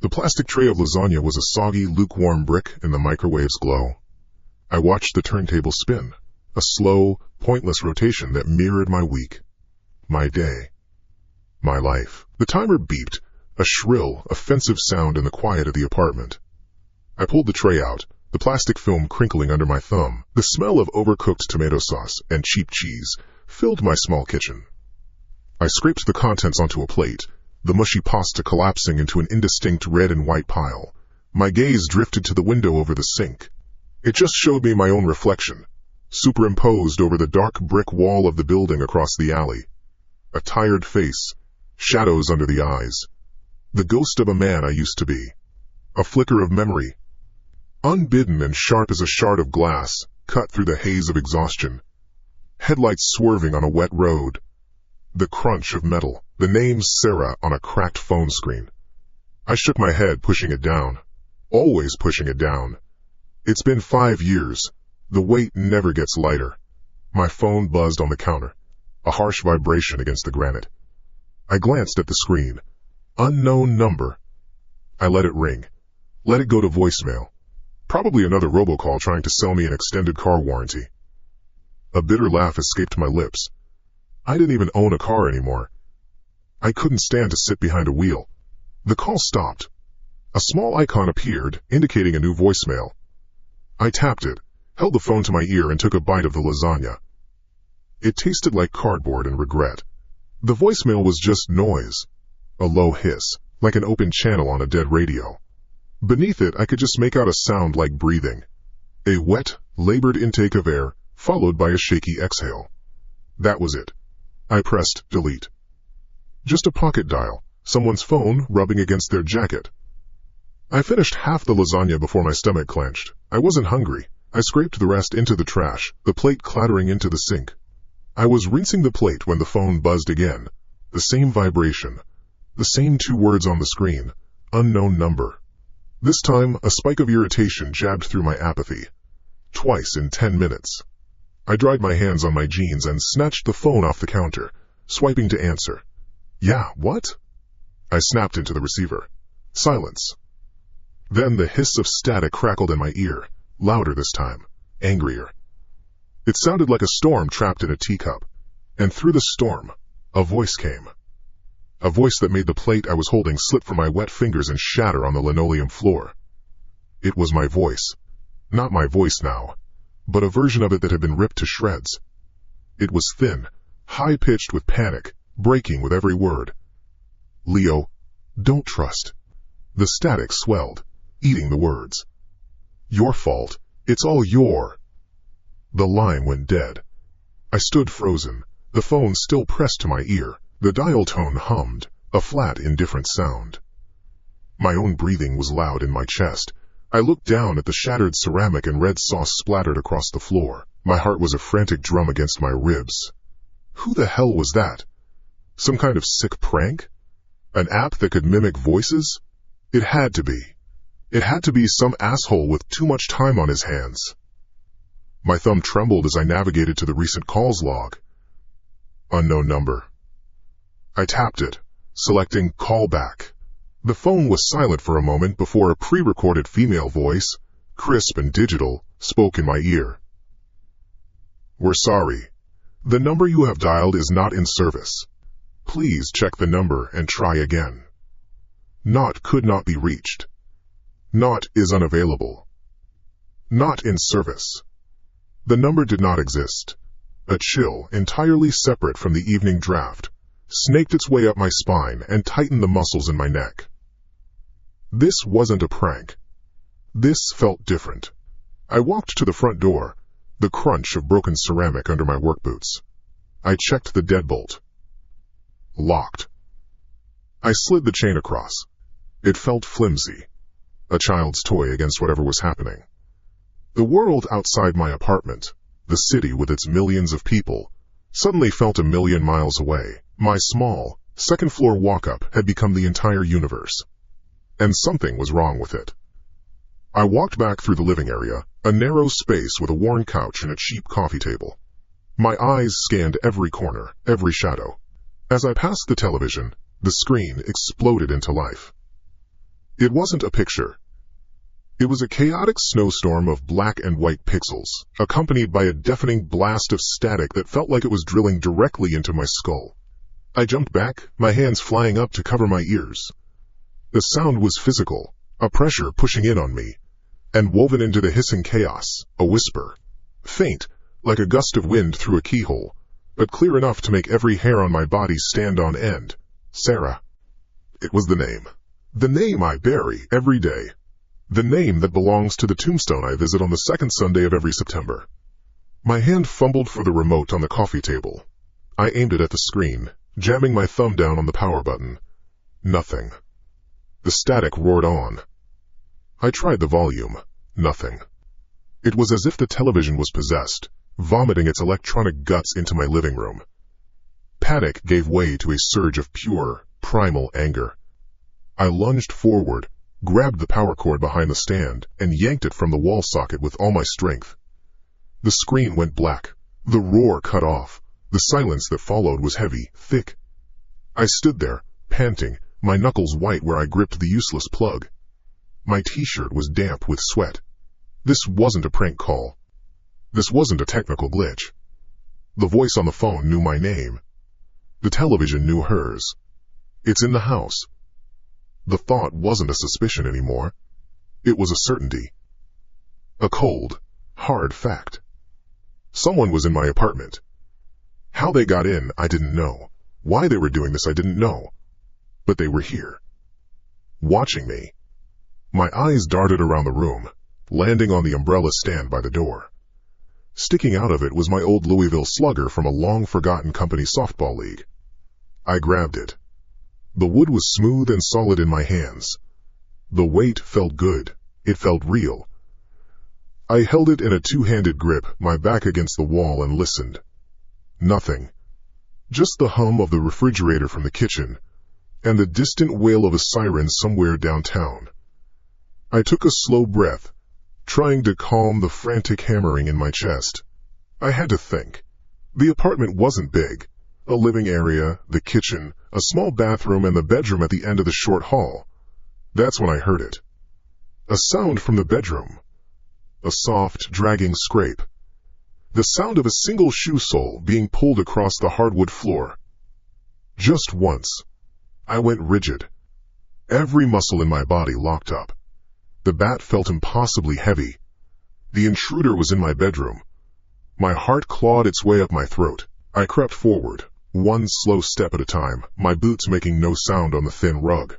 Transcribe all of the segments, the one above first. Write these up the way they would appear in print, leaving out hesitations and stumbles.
The plastic tray of lasagna was a soggy, lukewarm brick in the microwave's glow. I watched the turntable spin, a slow, pointless rotation that mirrored my week, my day, my life. The timer beeped, a shrill, offensive sound in the quiet of the apartment. I pulled the tray out, the plastic film crinkling under my thumb. The smell of overcooked tomato sauce and cheap cheese filled my small kitchen. I scraped the contents onto a plate, the mushy pasta collapsing into an indistinct red and white pile. My gaze drifted to the window over the sink. It just showed me my own reflection, superimposed over the dark brick wall of the building across the alley. A tired face, shadows under the eyes. The ghost of a man I used to be. A flicker of memory. Unbidden and sharp as a shard of glass, cut through the haze of exhaustion. Headlights swerving on a wet road. The crunch of metal, the name Sarah on a cracked phone screen. I shook my head, pushing it down. Always pushing it down. It's been 5 years. The weight never gets lighter. My phone buzzed on the counter, a harsh vibration against the granite. I glanced at the screen. Unknown number. I let it ring. Let it go to voicemail. Probably another robocall trying to sell me an extended car warranty. A bitter laugh escaped my lips. I didn't even own a car anymore. I couldn't stand to sit behind a wheel. The call stopped. A small icon appeared, indicating a new voicemail. I tapped it, held the phone to my ear, and took a bite of the lasagna. It tasted like cardboard and regret. The voicemail was just noise. A low hiss, like an open channel on a dead radio. Beneath it, I could just make out a sound like breathing. A wet, labored intake of air, followed by a shaky exhale. That was it. I pressed delete. Just a pocket dial, someone's phone rubbing against their jacket. I finished half the lasagna before my stomach clenched. I wasn't hungry. I scraped the rest into the trash, the plate clattering into the sink. I was rinsing the plate when the phone buzzed again. The same vibration. The same 2 words on the screen. Unknown number. This time, a spike of irritation jabbed through my apathy. Twice in 10 minutes. I dried my hands on my jeans and snatched the phone off the counter, swiping to answer. Yeah, what? I snapped into the receiver. Silence. Then the hiss of static crackled in my ear, louder this time, angrier. It sounded like a storm trapped in a teacup, and through the storm, a voice came. A voice that made the plate I was holding slip from my wet fingers and shatter on the linoleum floor. It was my voice. Not my voice now, but a version of it that had been ripped to shreds. It was thin, high-pitched with panic, breaking with every word. Leo, don't trust. The static swelled, eating the words. Your fault. It's all your. The line went dead. I stood frozen, the phone still pressed to my ear. The dial tone hummed, a flat, indifferent sound. My own breathing was loud in my chest. I looked down at the shattered ceramic and red sauce splattered across the floor. My heart was a frantic drum against my ribs. Who the hell was that? Some kind of sick prank? An app that could mimic voices? It had to be. It had to be some asshole with too much time on his hands. My thumb trembled as I navigated to the recent calls log. Unknown number. I tapped it, selecting call back. The phone was silent for a moment before a pre-recorded female voice, crisp and digital, spoke in my ear. We're sorry. The number you have dialed is not in service. Please check the number and try again. Not could not be reached. Not is unavailable. Not in service. The number did not exist. A chill, entirely separate from the evening draft, snaked its way up my spine and tightened the muscles in my neck. This wasn't a prank. This felt different. I walked to the front door, the crunch of broken ceramic under my work boots. I checked the deadbolt. Locked. I slid the chain across. It felt flimsy, a child's toy against whatever was happening. The world outside my apartment, the city with its millions of people, suddenly felt a million miles away. My small, second-floor walk-up had become the entire universe. And something was wrong with it. I walked back through the living area, a narrow space with a worn couch and a cheap coffee table. My eyes scanned every corner, every shadow. As I passed the television, the screen exploded into life. It wasn't a picture. It was a chaotic snowstorm of black and white pixels, accompanied by a deafening blast of static that felt like it was drilling directly into my skull. I jumped back, my hands flying up to cover my ears. The sound was physical, a pressure pushing in on me, and woven into the hissing chaos, a whisper. Faint, like a gust of wind through a keyhole, but clear enough to make every hair on my body stand on end. Sarah. It was the name. The name I bury every day. The name that belongs to the tombstone I visit on the second Sunday of every September. My hand fumbled for the remote on the coffee table. I aimed it at the screen, jamming my thumb down on the power button. Nothing. The static roared on. I tried the volume. Nothing. It was as if the television was possessed, vomiting its electronic guts into my living room. Panic gave way to a surge of pure, primal anger. I lunged forward, grabbed the power cord behind the stand, and yanked it from the wall socket with all my strength. The screen went black. The roar cut off. The silence that followed was heavy, thick. I stood there, panting, my knuckles white where I gripped the useless plug. My t-shirt was damp with sweat. This wasn't a prank call. This wasn't a technical glitch. The voice on the phone knew my name. The television knew hers. It's in the house. The thought wasn't a suspicion anymore. It was a certainty. A cold, hard fact. Someone was in my apartment. How they got in, I didn't know. Why they were doing this, I didn't know. But they were here. Watching me. My eyes darted around the room, landing on the umbrella stand by the door. Sticking out of it was my old Louisville Slugger from a long-forgotten company softball league. I grabbed it. The wood was smooth and solid in my hands. The weight felt good. It felt real. I held it in a two-handed grip, my back against the wall, and listened. Nothing. Just the hum of the refrigerator from the kitchen, and the distant wail of a siren somewhere downtown. I took a slow breath, trying to calm the frantic hammering in my chest. I had to think. The apartment wasn't big. A living area, the kitchen, a small bathroom, and the bedroom at the end of the short hall. That's when I heard it. A sound from the bedroom. A soft, dragging scrape. The sound of a single shoe sole being pulled across the hardwood floor. Just once. I went rigid. Every muscle in my body locked up. The bat felt impossibly heavy. The intruder was in my bedroom. My heart clawed its way up my throat. I crept forward, one slow step at a time, my boots making no sound on the thin rug.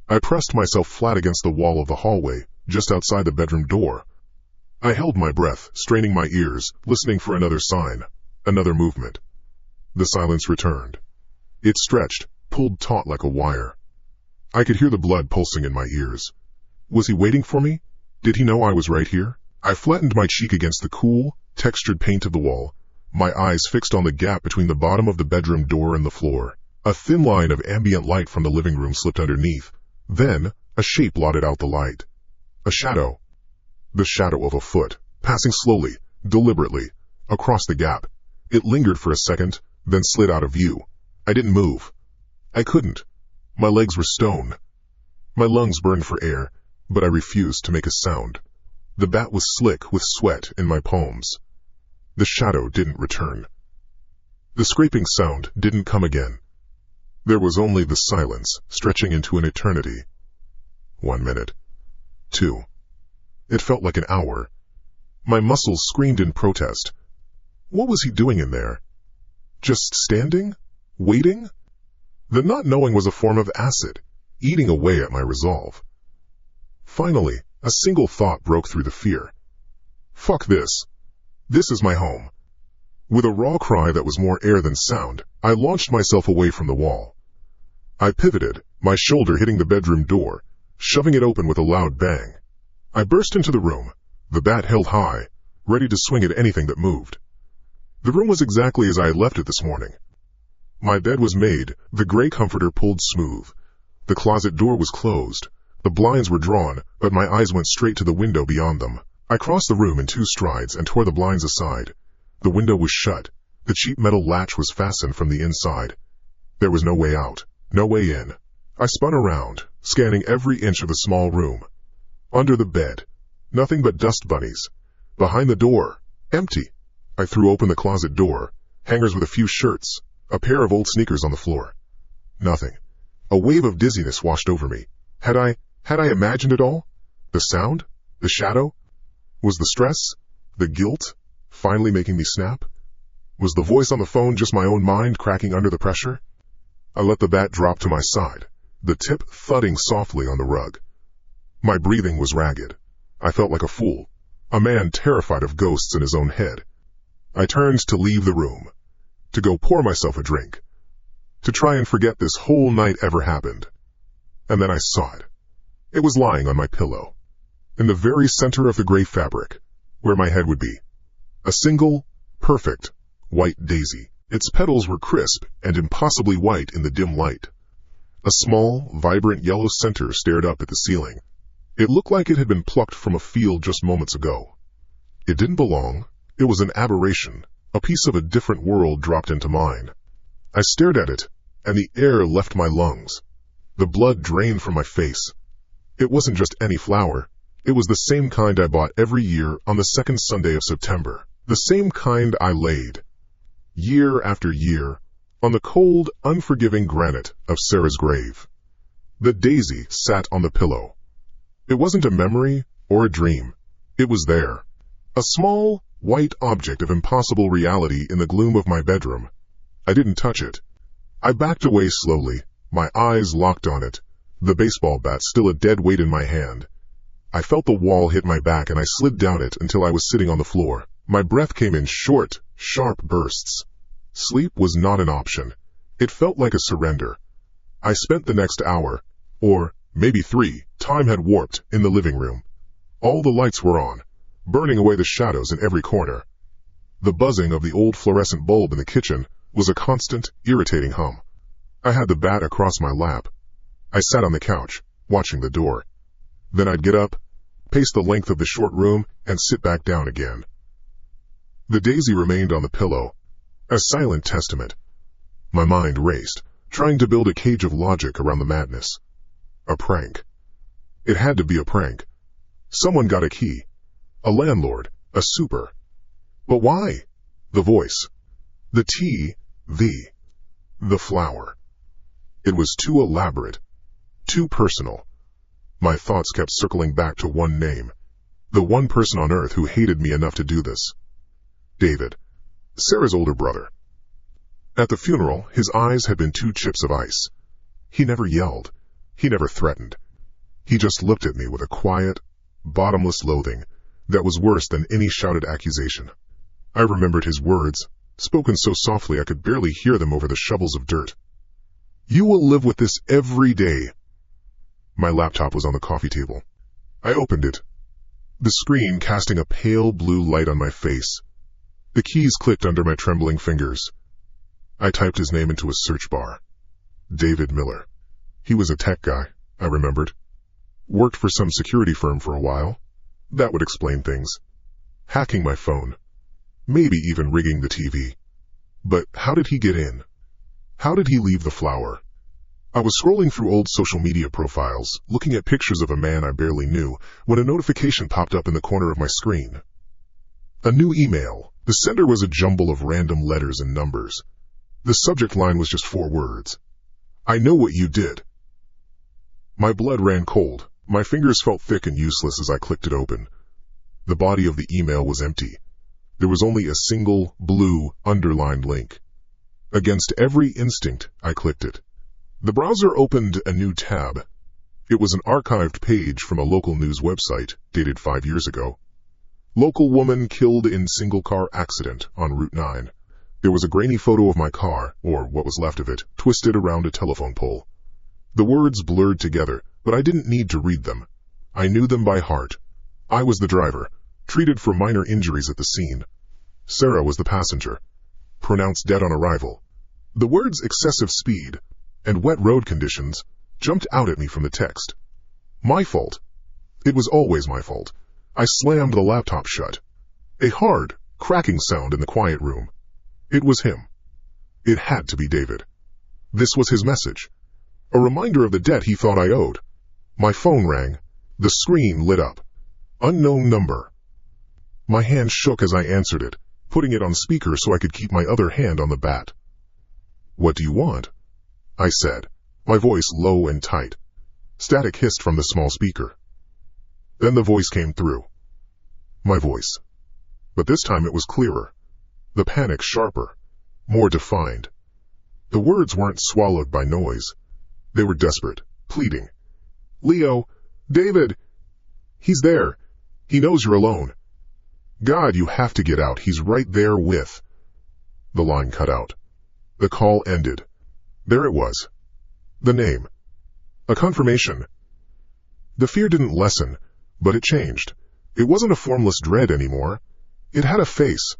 I pressed myself flat against the wall of the hallway, just outside the bedroom door. I held my breath, straining my ears, listening for another sign, another movement. The silence returned. It stretched, pulled taut like a wire. I could hear the blood pulsing in my ears. Was he waiting for me? Did he know I was right here? I flattened my cheek against the cool, textured paint of the wall, my eyes fixed on the gap between the bottom of the bedroom door and the floor. A thin line of ambient light from the living room slipped underneath. Then, a shape blotted out the light. A shadow. The shadow of a foot, passing slowly, deliberately, across the gap. It lingered for a second, then slid out of view. I didn't move. I couldn't. My legs were stone. My lungs burned for air, but I refused to make a sound. The bat was slick with sweat in my palms. The shadow didn't return. The scraping sound didn't come again. There was only the silence, stretching into an eternity. 1 minute. 2. It felt like an hour. My muscles screamed in protest. What was he doing in there? Just standing? Waiting? The not knowing was a form of acid, eating away at my resolve. Finally, a single thought broke through the fear. Fuck this. This is my home. With a raw cry that was more air than sound, I launched myself away from the wall. I pivoted, my shoulder hitting the bedroom door, shoving it open with a loud bang. I burst into the room, the bat held high, ready to swing at anything that moved. The room was exactly as I had left it this morning. My bed was made, the gray comforter pulled smooth. The closet door was closed. The blinds were drawn, but my eyes went straight to the window beyond them. I crossed the room in 2 strides and tore the blinds aside. The window was shut. The cheap metal latch was fastened from the inside. There was no way out, no way in. I spun around, scanning every inch of the small room. Under the bed, nothing but dust bunnies. Behind the door, empty. I threw open the closet door, hangers with a few shirts, a pair of old sneakers on the floor. Nothing. A wave of dizziness washed over me. Had I imagined it all? The sound? The shadow? Was the stress? The guilt? Finally making me snap? Was the voice on the phone just my own mind cracking under the pressure? I let the bat drop to my side, the tip thudding softly on the rug. My breathing was ragged. I felt like a fool, a man terrified of ghosts in his own head. I turned to leave the room, to go pour myself a drink, to try and forget this whole night ever happened. And then I saw it. It was lying on my pillow, in the very center of the gray fabric, where my head would be. A single, perfect, white daisy. Its petals were crisp and impossibly white in the dim light. A small, vibrant yellow center stared up at the ceiling. It looked like it had been plucked from a field just moments ago. It didn't belong. It was an aberration, a piece of a different world dropped into mine. I stared at it, and the air left my lungs. The blood drained from my face. It wasn't just any flower. It was the same kind I bought every year on the second Sunday of September. The same kind I laid, year after year, on the cold, unforgiving granite of Sarah's grave. The daisy sat on the pillow. It wasn't a memory or a dream. It was there. A small, white object of impossible reality in the gloom of my bedroom. I didn't touch it. I backed away slowly, my eyes locked on it, the baseball bat still a dead weight in my hand. I felt the wall hit my back and I slid down it until I was sitting on the floor. My breath came in short, sharp bursts. Sleep was not an option. It felt like a surrender. I spent the next hour, or maybe 3, time had warped, in the living room. All the lights were on, burning away the shadows in every corner. The buzzing of the old fluorescent bulb in the kitchen was a constant, irritating hum. I had the bat across my lap. I sat on the couch, watching the door. Then I'd get up, pace the length of the short room, and sit back down again. The daisy remained on the pillow, a silent testament. My mind raced, trying to build a cage of logic around the madness. A prank. It had to be a prank. Someone got a key. A landlord. A super. But why? The voice. The the flower. It was too elaborate. Too personal. My thoughts kept circling back to one name. The one person on earth who hated me enough to do this. David. Sarah's older brother. At the funeral, his eyes had been 2 chips of ice. He never yelled. He never threatened. He just looked at me with a quiet, bottomless loathing that was worse than any shouted accusation. I remembered his words, spoken so softly I could barely hear them over the shovels of dirt. You will live with this every day. My laptop was on the coffee table. I opened it, the screen casting a pale blue light on my face. The keys clicked under my trembling fingers. I typed his name into a search bar. David Miller. He was a tech guy, I remembered. Worked for some security firm for a while. That would explain things. Hacking my phone. Maybe even rigging the TV. But how did he get in? How did he leave the flower? I was scrolling through old social media profiles, looking at pictures of a man I barely knew, when a notification popped up in the corner of my screen. A new email. The sender was a jumble of random letters and numbers. The subject line was just 4 words. I know what you did. My blood ran cold. My fingers felt thick and useless as I clicked it open. The body of the email was empty. There was only a single, blue, underlined link. Against every instinct, I clicked it. The browser opened a new tab. It was an archived page from a local news website, dated 5 years ago. Local woman killed in single-car accident on Route 9. There was a grainy photo of my car, or what was left of it, twisted around a telephone pole. The words blurred together, but I didn't need to read them. I knew them by heart. I was the driver, treated for minor injuries at the scene. Sarah was the passenger, pronounced dead on arrival. The words excessive speed and wet road conditions jumped out at me from the text. My fault. It was always my fault. I slammed the laptop shut. A hard, cracking sound in the quiet room. It was him. It had to be David. This was his message. A reminder of the debt he thought I owed. My phone rang. The screen lit up. Unknown number. My hand shook as I answered it, putting it on speaker so I could keep my other hand on the bat. "What do you want?" I said, my voice low and tight. Static hissed from the small speaker. Then the voice came through. My voice. But this time it was clearer. The panic sharper, more defined. The words weren't swallowed by noise. They were desperate, pleading. "Leo, David, he's there. He knows you're alone. God, you have to get out. He's right there with..." The line cut out. The call ended. There it was. The name. A confirmation. The fear didn't lessen, but it changed. It wasn't a formless dread anymore. It had a face.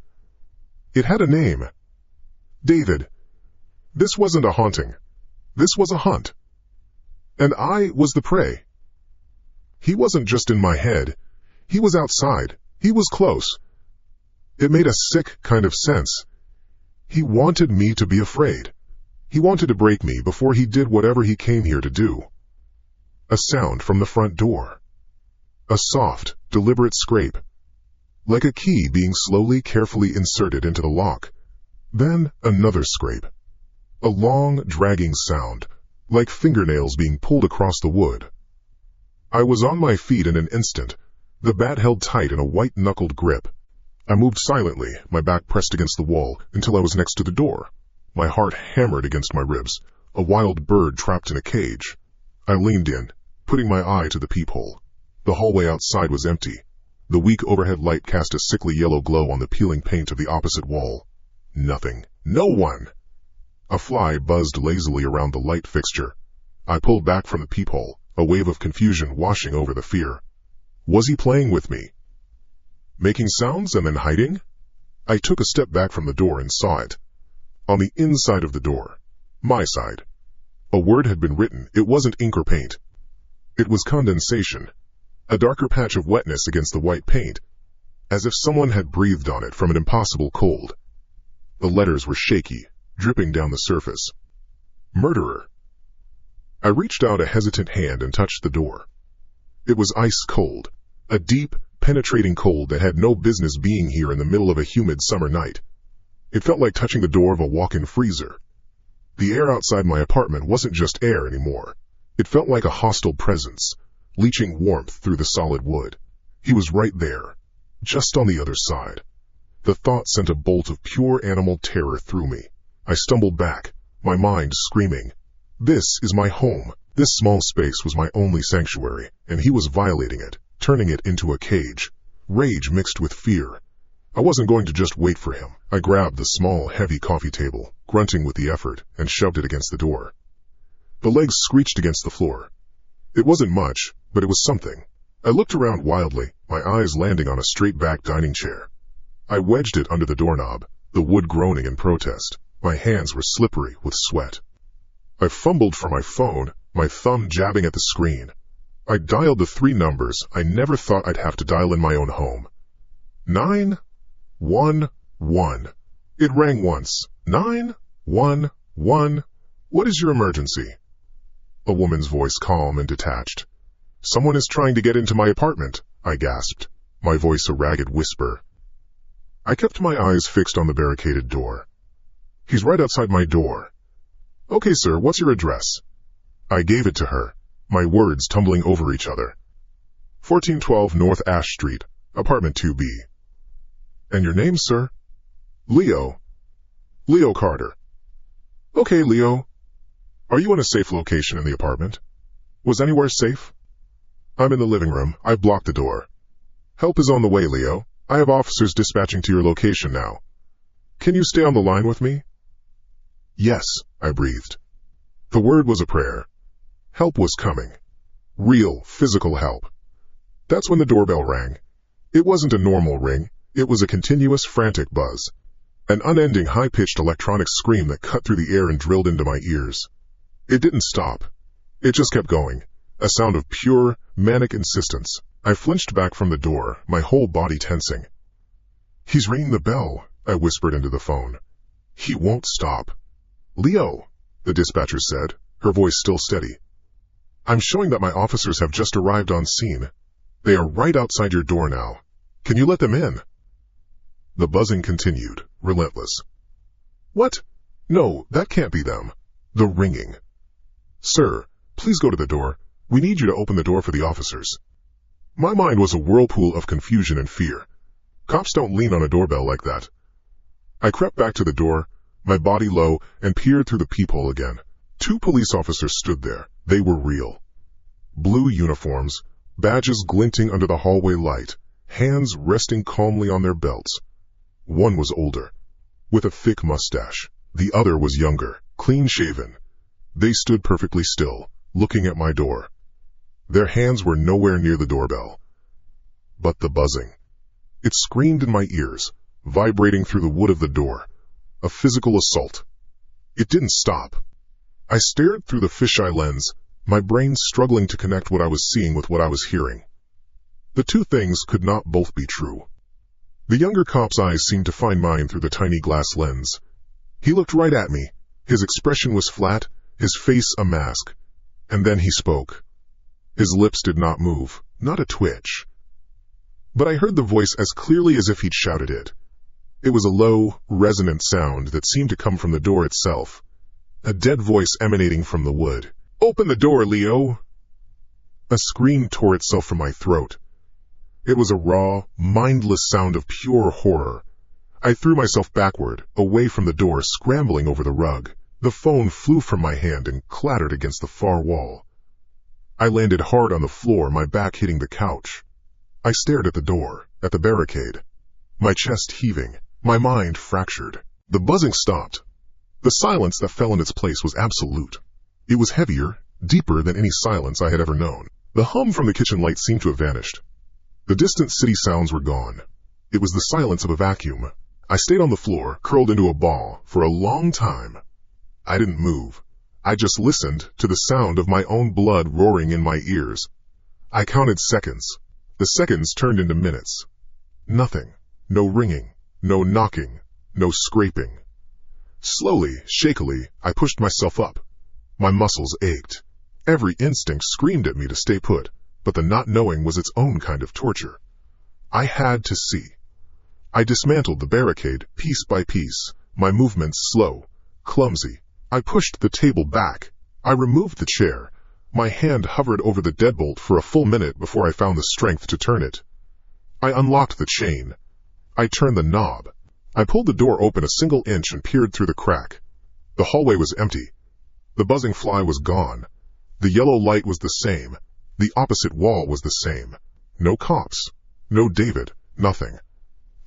It had a name. David. This wasn't a haunting. This was a hunt. And I was the prey. He wasn't just in my head. He was outside. He was close. It made a sick kind of sense. He wanted me to be afraid. He wanted to break me before he did whatever he came here to do. A sound from the front door. A soft, deliberate scrape. Like a key being slowly, carefully inserted into the lock. Then another scrape. A long, dragging sound, like fingernails being pulled across the wood. I was on my feet in an instant, the bat held tight in a white-knuckled grip. I moved silently, my back pressed against the wall, until I was next to the door. My heart hammered against my ribs, a wild bird trapped in a cage. I leaned in, putting my eye to the peephole. The hallway outside was empty. The weak overhead light cast a sickly yellow glow on the peeling paint of the opposite wall. Nothing. No one! A fly buzzed lazily around the light fixture. I pulled back from the peephole, a wave of confusion washing over the fear. Was he playing with me? Making sounds and then hiding? I took a step back from the door and saw it. On the inside of the door. My side. A word had been written. It wasn't ink or paint. It was condensation. A darker patch of wetness against the white paint, as if someone had breathed on it from an impossible cold. The letters were shaky, dripping down the surface. Murderer. I reached out a hesitant hand and touched the door. It was ice cold, a deep, penetrating cold that had no business being here in the middle of a humid summer night. It felt like touching the door of a walk-in freezer. The air outside my apartment wasn't just air anymore. It felt like a hostile presence, leaching warmth through the solid wood. He was right there, just on the other side. The thought sent a bolt of pure animal terror through me. I stumbled back, my mind screaming. This is my home. This small space was my only sanctuary, and he was violating it, turning it into a cage. Rage mixed with fear. I wasn't going to just wait for him. I grabbed the small, heavy coffee table, grunting with the effort, and shoved it against the door. The legs screeched against the floor. It wasn't much, but it was something. I looked around wildly, my eyes landing on a straight-back dining chair. I wedged it under the doorknob, the wood groaning in protest. My hands were slippery with sweat. I fumbled for my phone, my thumb jabbing at the screen. I dialed the 3 numbers I never thought I'd have to dial in my own home. 911. It rang once. 911. What is your emergency? A woman's voice, calm and detached. Someone is trying to get into my apartment, I gasped, my voice a ragged whisper. I kept my eyes fixed on the barricaded door. He's right outside my door. Okay, sir, what's your address? I gave it to her, my words tumbling over each other. 1412 North Ash Street, apartment 2B. And your name, sir? Leo. Leo Carter. Okay, Leo. Are you in a safe location in the apartment? Was anywhere safe? I'm in the living room. I've blocked the door. Help is on the way, Leo. I have officers dispatching to your location now. Can you stay on the line with me? Yes, I breathed. The word was a prayer. Help was coming. Real, physical help. That's when the doorbell rang. It wasn't a normal ring. It was a continuous, frantic buzz. An unending, high-pitched electronic scream that cut through the air and drilled into my ears. It didn't stop. It just kept going. A sound of pure, manic insistence. I flinched back from the door, my whole body tensing. He's ringing the bell, I whispered into the phone. He won't stop. Leo, the dispatcher said, her voice still steady. I'm showing that my officers have just arrived on scene. They are right outside your door now. Can you let them in? The buzzing continued, relentless. What? No, that can't be them. The ringing. Sir, please go to the door. We need you to open the door for the officers. My mind was a whirlpool of confusion and fear. Cops don't lean on a doorbell like that. I crept back to the door, my body low, and peered through the peephole again. 2 police officers stood there. They were real. Blue uniforms, badges glinting under the hallway light, hands resting calmly on their belts. One was older, with a thick mustache. The other was younger, clean-shaven. They stood perfectly still, looking at my door. Their hands were nowhere near the doorbell. But the buzzing. It screamed in my ears, vibrating through the wood of the door. A physical assault. It didn't stop. I stared through the fisheye lens, my brain struggling to connect what I was seeing with what I was hearing. The 2 things could not both be true. The younger cop's eyes seemed to find mine through the tiny glass lens. He looked right at me. His expression was flat, his face a mask. And then he spoke. His lips did not move, not a twitch. But I heard the voice as clearly as if he'd shouted it. It was a low, resonant sound that seemed to come from the door itself. A dead voice emanating from the wood. Open the door, Leo! A scream tore itself from my throat. It was a raw, mindless sound of pure horror. I threw myself backward, away from the door, scrambling over the rug. The phone flew from my hand and clattered against the far wall. I landed hard on the floor, my back hitting the couch. I stared at the door, at the barricade, my chest heaving, my mind fractured. The buzzing stopped. The silence that fell in its place was absolute. It was heavier, deeper than any silence I had ever known. The hum from the kitchen light seemed to have vanished. The distant city sounds were gone. It was the silence of a vacuum. I stayed on the floor, curled into a ball, for a long time. I didn't move. I just listened to the sound of my own blood roaring in my ears. I counted seconds. The seconds turned into minutes. Nothing. No ringing. No knocking. No scraping. Slowly, shakily, I pushed myself up. My muscles ached. Every instinct screamed at me to stay put, but the not knowing was its own kind of torture. I had to see. I dismantled the barricade, piece by piece, my movements slow, clumsy. I pushed the table back. I removed the chair. My hand hovered over the deadbolt for a full minute before I found the strength to turn it. I unlocked the chain. I turned the knob. I pulled the door open a single inch and peered through the crack. The hallway was empty. The buzzing fly was gone. The yellow light was the same. The opposite wall was the same. No cops. No David. Nothing.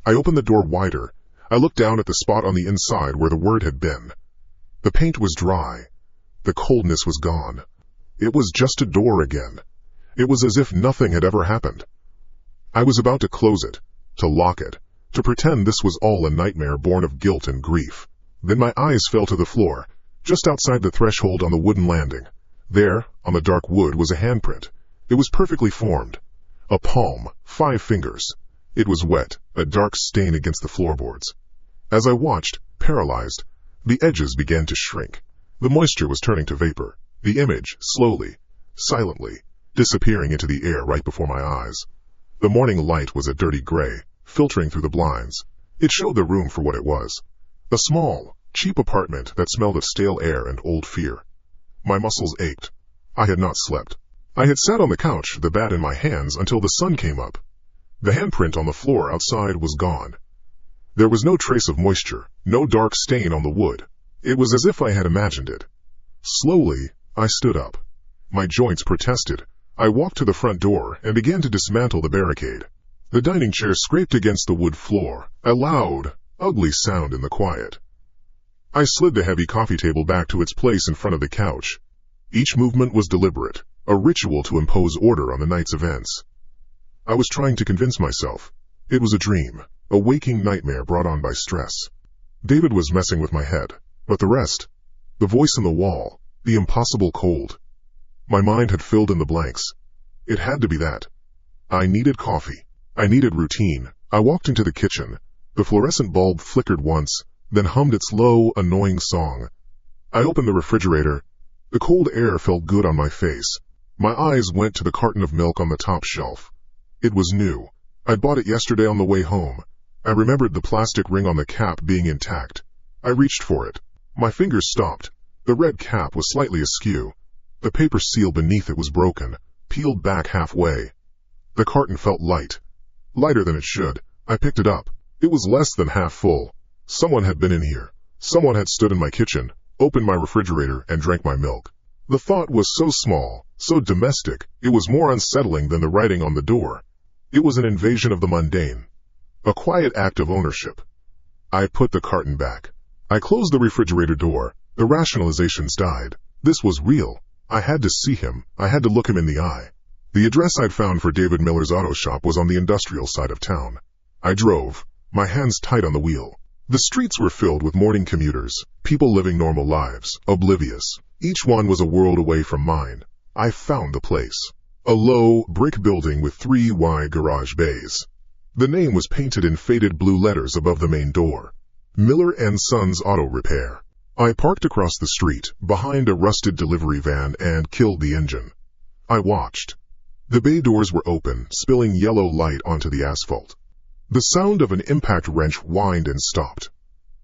I opened the door wider. I looked down at the spot on the inside where the word had been. The paint was dry. The coldness was gone. It was just a door again. It was as if nothing had ever happened. I was about to close it, to lock it, to pretend this was all a nightmare born of guilt and grief. Then my eyes fell to the floor, just outside the threshold on the wooden landing. There, on the dark wood, was a handprint. It was perfectly formed. A palm, 5 fingers. It was wet, a dark stain against the floorboards. As I watched, paralyzed, the edges began to shrink. The moisture was turning to vapor. The image, slowly, silently, disappearing into the air right before my eyes. The morning light was a dirty gray, filtering through the blinds. It showed the room for what it was. A small, cheap apartment that smelled of stale air and old fear. My muscles ached. I had not slept. I had sat on the couch, the bat in my hands, until the sun came up. The handprint on the floor outside was gone. There was no trace of moisture, no dark stain on the wood. It was as if I had imagined it. Slowly, I stood up. My joints protested. I walked to the front door and began to dismantle the barricade. The dining chair scraped against the wood floor, a loud, ugly sound in the quiet. I slid the heavy coffee table back to its place in front of the couch. Each movement was deliberate, a ritual to impose order on the night's events. I was trying to convince myself. It was a dream, a waking nightmare brought on by stress. David was messing with my head, but the rest, the voice in the wall, the impossible cold. My mind had filled in the blanks. It had to be that. I needed coffee. I needed routine. I walked into the kitchen. The fluorescent bulb flickered once, then hummed its low, annoying song. I opened the refrigerator. The cold air felt good on my face. My eyes went to the carton of milk on the top shelf. It was new. I'd bought it yesterday on the way home. I remembered the plastic ring on the cap being intact. I reached for it. My fingers stopped. The red cap was slightly askew. The paper seal beneath it was broken, peeled back halfway. The carton felt light. Lighter than it should. I picked it up. It was less than half full. Someone had been in here. Someone had stood in my kitchen, opened my refrigerator, and drank my milk. The thought was so small, so domestic, it was more unsettling than the writing on the door. It was an invasion of the mundane. A quiet act of ownership. I put the carton back. I closed the refrigerator door. The rationalizations died. This was real. I had to see him. I had to look him in the eye. The address I'd found for David Miller's auto shop was on the industrial side of town. I drove, my hands tight on the wheel. The streets were filled with morning commuters, people living normal lives, oblivious. Each one was a world away from mine. I found the place. A low, brick building with 3 wide garage bays. The name was painted in faded blue letters above the main door. Miller & Sons Auto Repair. I parked across the street, behind a rusted delivery van, and killed the engine. I watched. The bay doors were open, spilling yellow light onto the asphalt. The sound of an impact wrench whined and stopped.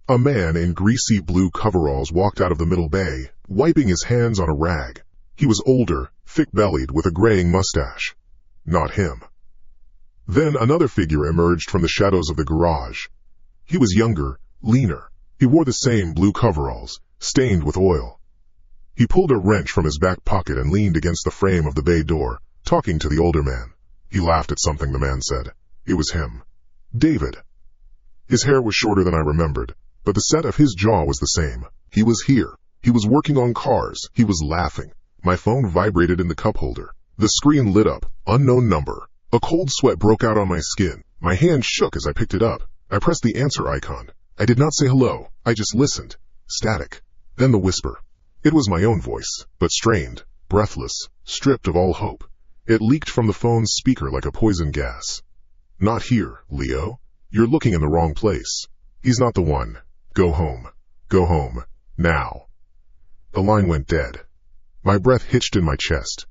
A man in greasy blue coveralls walked out of the middle bay, wiping his hands on a rag. He was older, thick-bellied, with a graying mustache. Not him. Then another figure emerged from the shadows of the garage. He was younger, leaner. He wore the same blue coveralls, stained with oil. He pulled a wrench from his back pocket and leaned against the frame of the bay door, talking to the older man. He laughed at something the man said. It was him. David. His hair was shorter than I remembered, but the set of his jaw was the same. He was here. He was working on cars. He was laughing. My phone vibrated in the cup holder. The screen lit up. Unknown number. A cold sweat broke out on my skin. My hand shook as I picked it up. I pressed the answer icon. I did not say hello. I just listened. Static. Then the whisper. It was my own voice, but strained, breathless, stripped of all hope. It leaked from the phone's speaker like a poison gas. Not here, Leo. You're looking in the wrong place. He's not the one. Go home. Go home. Now. The line went dead. My breath hitched in my chest.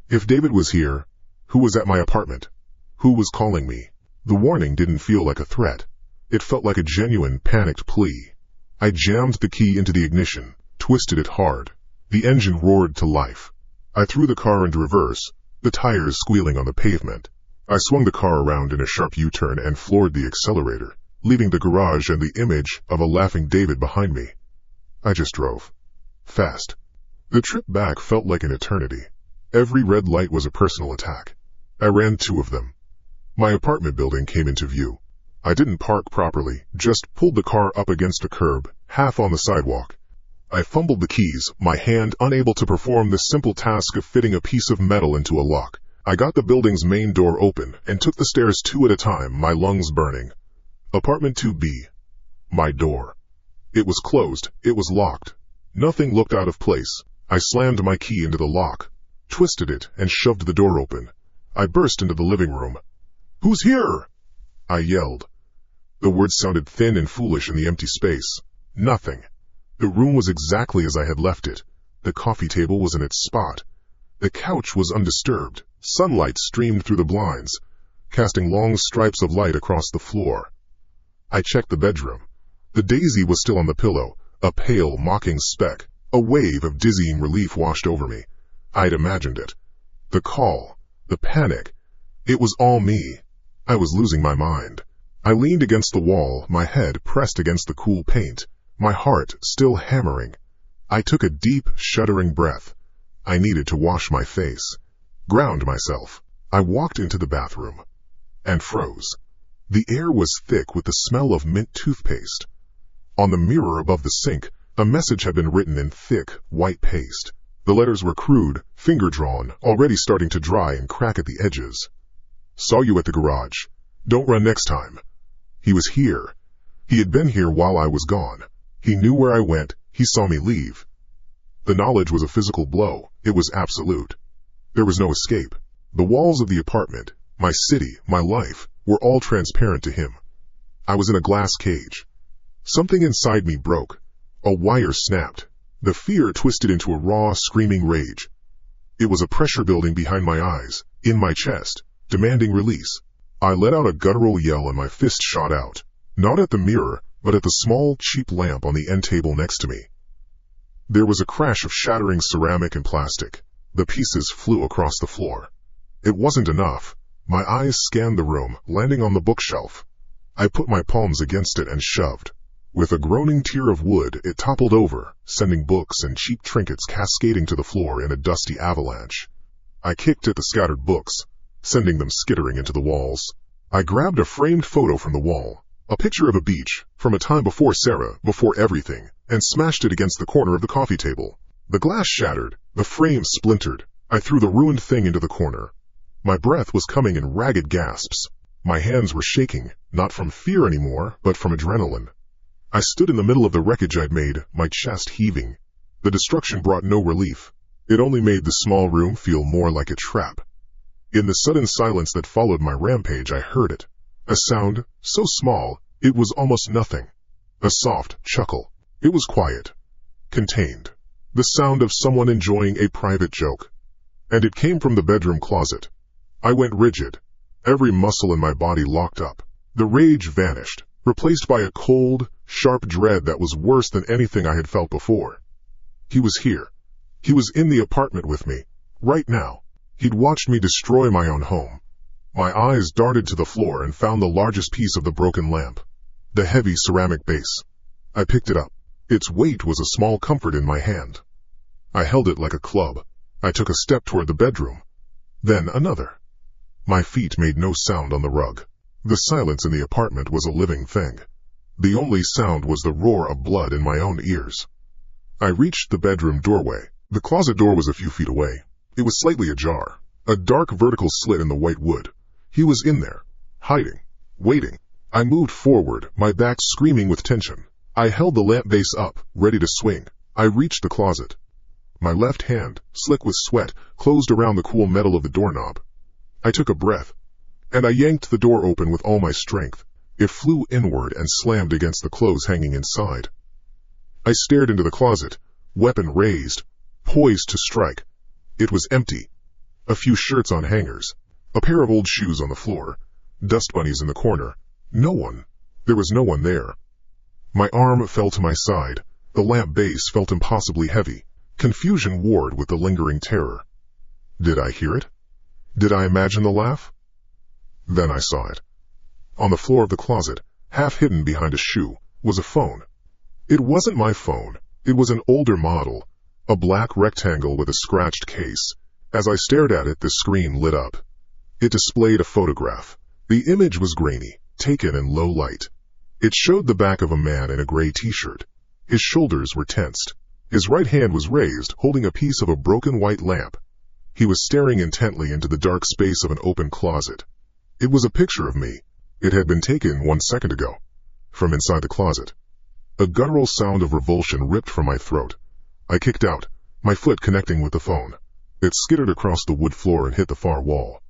If David was here, who was at my apartment? Who was calling me? The warning didn't feel like a threat. It felt like a genuine, panicked plea. I jammed the key into the ignition, twisted it hard. The engine roared to life. I threw the car into reverse, the tires squealing on the pavement. I swung the car around in a sharp U-turn and floored the accelerator, leaving the garage and the image of a laughing David behind me. I just drove. Fast. The trip back felt like an eternity. Every red light was a personal attack. I ran 2 of them. My apartment building came into view. I didn't park properly, just pulled the car up against a curb, half on the sidewalk. I fumbled the keys, my hand unable to perform the simple task of fitting a piece of metal into a lock. I got the building's main door open and took the stairs 2 at a time, my lungs burning. Apartment 2B. My door. It was closed, it was locked. Nothing looked out of place. I slammed my key into the lock, twisted it, and shoved the door open. I burst into the living room. "Who's here?" I yelled. The words sounded thin and foolish in the empty space. Nothing. The room was exactly as I had left it. The coffee table was in its spot. The couch was undisturbed. Sunlight streamed through the blinds, casting long stripes of light across the floor. I checked the bedroom. The daisy was still on the pillow, a pale, mocking speck. A wave of dizzying relief washed over me. I'd imagined it. The call, the panic. It was all me. I was losing my mind. I leaned against the wall, my head pressed against the cool paint, my heart still hammering. I took a deep, shuddering breath. I needed to wash my face, ground myself. I walked into the bathroom and froze. The air was thick with the smell of mint toothpaste. On the mirror above the sink, a message had been written in thick, white paste. The letters were crude, finger-drawn, already starting to dry and crack at the edges. "Saw you at the garage. Don't run next time." He was here. He had been here while I was gone. He knew where I went. He saw me leave. The knowledge was a physical blow. It was absolute. There was no escape. The walls of the apartment, my city, my life, were all transparent to him. I was in a glass cage. Something inside me broke. A wire snapped. The fear twisted into a raw, screaming rage. It was a pressure building behind my eyes, in my chest, demanding release. I let out a guttural yell and my fist shot out, not at the mirror, but at the small, cheap lamp on the end table next to me. There was a crash of shattering ceramic and plastic. The pieces flew across the floor. It wasn't enough. My eyes scanned the room, landing on the bookshelf. I put my palms against it and shoved. With a groaning tier of wood, it toppled over, sending books and cheap trinkets cascading to the floor in a dusty avalanche. I kicked at the scattered books, sending them skittering into the walls. I grabbed a framed photo from the wall, a picture of a beach, from a time before Sarah, before everything, and smashed it against the corner of the coffee table. The glass shattered, the frame splintered. I threw the ruined thing into the corner. My breath was coming in ragged gasps. My hands were shaking, not from fear anymore, but from adrenaline. I stood in the middle of the wreckage I'd made, my chest heaving. The destruction brought no relief. It only made the small room feel more like a trap. In the sudden silence that followed my rampage, I heard it. A sound, so small, it was almost nothing. A soft chuckle. It was quiet. Contained. The sound of someone enjoying a private joke. And it came from the bedroom closet. I went rigid. Every muscle in my body locked up. The rage vanished, replaced by a cold, sharp dread that was worse than anything I had felt before. He was here. He was in the apartment with me, right now. He'd watched me destroy my own home. My eyes darted to the floor and found the largest piece of the broken lamp, the heavy ceramic base. I picked it up. Its weight was a small comfort in my hand. I held it like a club. I took a step toward the bedroom, then another. My feet made no sound on the rug. The silence in the apartment was a living thing. The only sound was the roar of blood in my own ears. I reached the bedroom doorway. The closet door was a few feet away. It was slightly ajar, a dark vertical slit in the white wood. He was in there, hiding, waiting. I moved forward, my back screaming with tension. I held the lamp base up, ready to swing. I reached the closet. My left hand, slick with sweat, closed around the cool metal of the doorknob. I took a breath, and I yanked the door open with all my strength. It flew inward and slammed against the clothes hanging inside. I stared into the closet, weapon raised, poised to strike. It was empty. A few shirts on hangers, a pair of old shoes on the floor, dust bunnies in the corner. No one. There was no one there. My arm fell to my side. The lamp base felt impossibly heavy. Confusion warred with the lingering terror. Did I hear it? Did I imagine the laugh? Then I saw it. On the floor of the closet, half hidden behind a shoe, was a phone. It wasn't my phone. It was an older model, a black rectangle with a scratched case. As I stared at it, the screen lit up. It displayed a photograph. The image was grainy, taken in low light. It showed the back of a man in a gray t-shirt. His shoulders were tensed. His right hand was raised, holding a piece of a broken white lamp. He was staring intently into the dark space of an open closet. It was a picture of me. It had been taken 1 second ago. From inside the closet. A guttural sound of revulsion ripped from my throat. I kicked out, my foot connecting with the phone. It skittered across the wood floor and hit the far wall.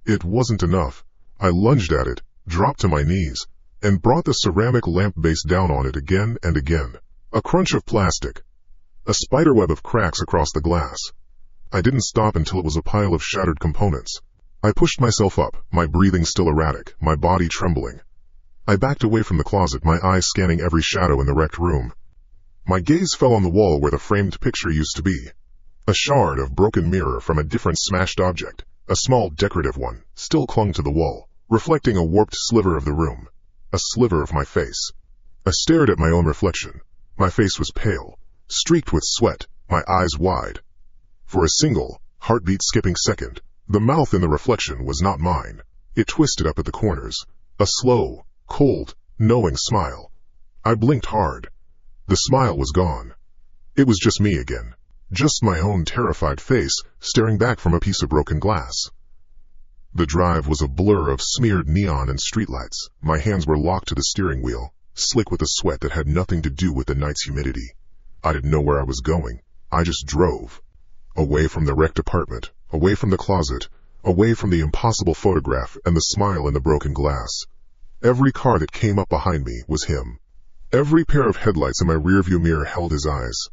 It wasn't enough. I lunged at it, dropped to my knees, and brought the ceramic lamp base down on it again and again. A crunch of plastic. A spiderweb of cracks across the glass. I didn't stop until it was a pile of shattered components. I pushed myself up, my breathing still erratic, my body trembling. I backed away from the closet, my eyes scanning every shadow in the wrecked room. My gaze fell on the wall where the framed picture used to be. A shard of broken mirror from a different smashed object, a small decorative one, still clung to the wall, reflecting a warped sliver of the room. A sliver of my face. I stared at my own reflection. My face was pale, streaked with sweat, my eyes wide. For a single, heartbeat-skipping second, the mouth in the reflection was not mine. It twisted up at the corners. A slow, cold, knowing smile. I blinked hard. The smile was gone. It was just me again. Just my own terrified face, staring back from a piece of broken glass. The drive was a blur of smeared neon and streetlights. My hands were locked to the steering wheel, slick with a sweat that had nothing to do with the night's humidity. I didn't know where I was going. I just drove. Away from the wrecked apartment, away from the closet, away from the impossible photograph and the smile in the broken glass. Every car that came up behind me was him. Every pair of headlights in my rearview mirror held his eyes.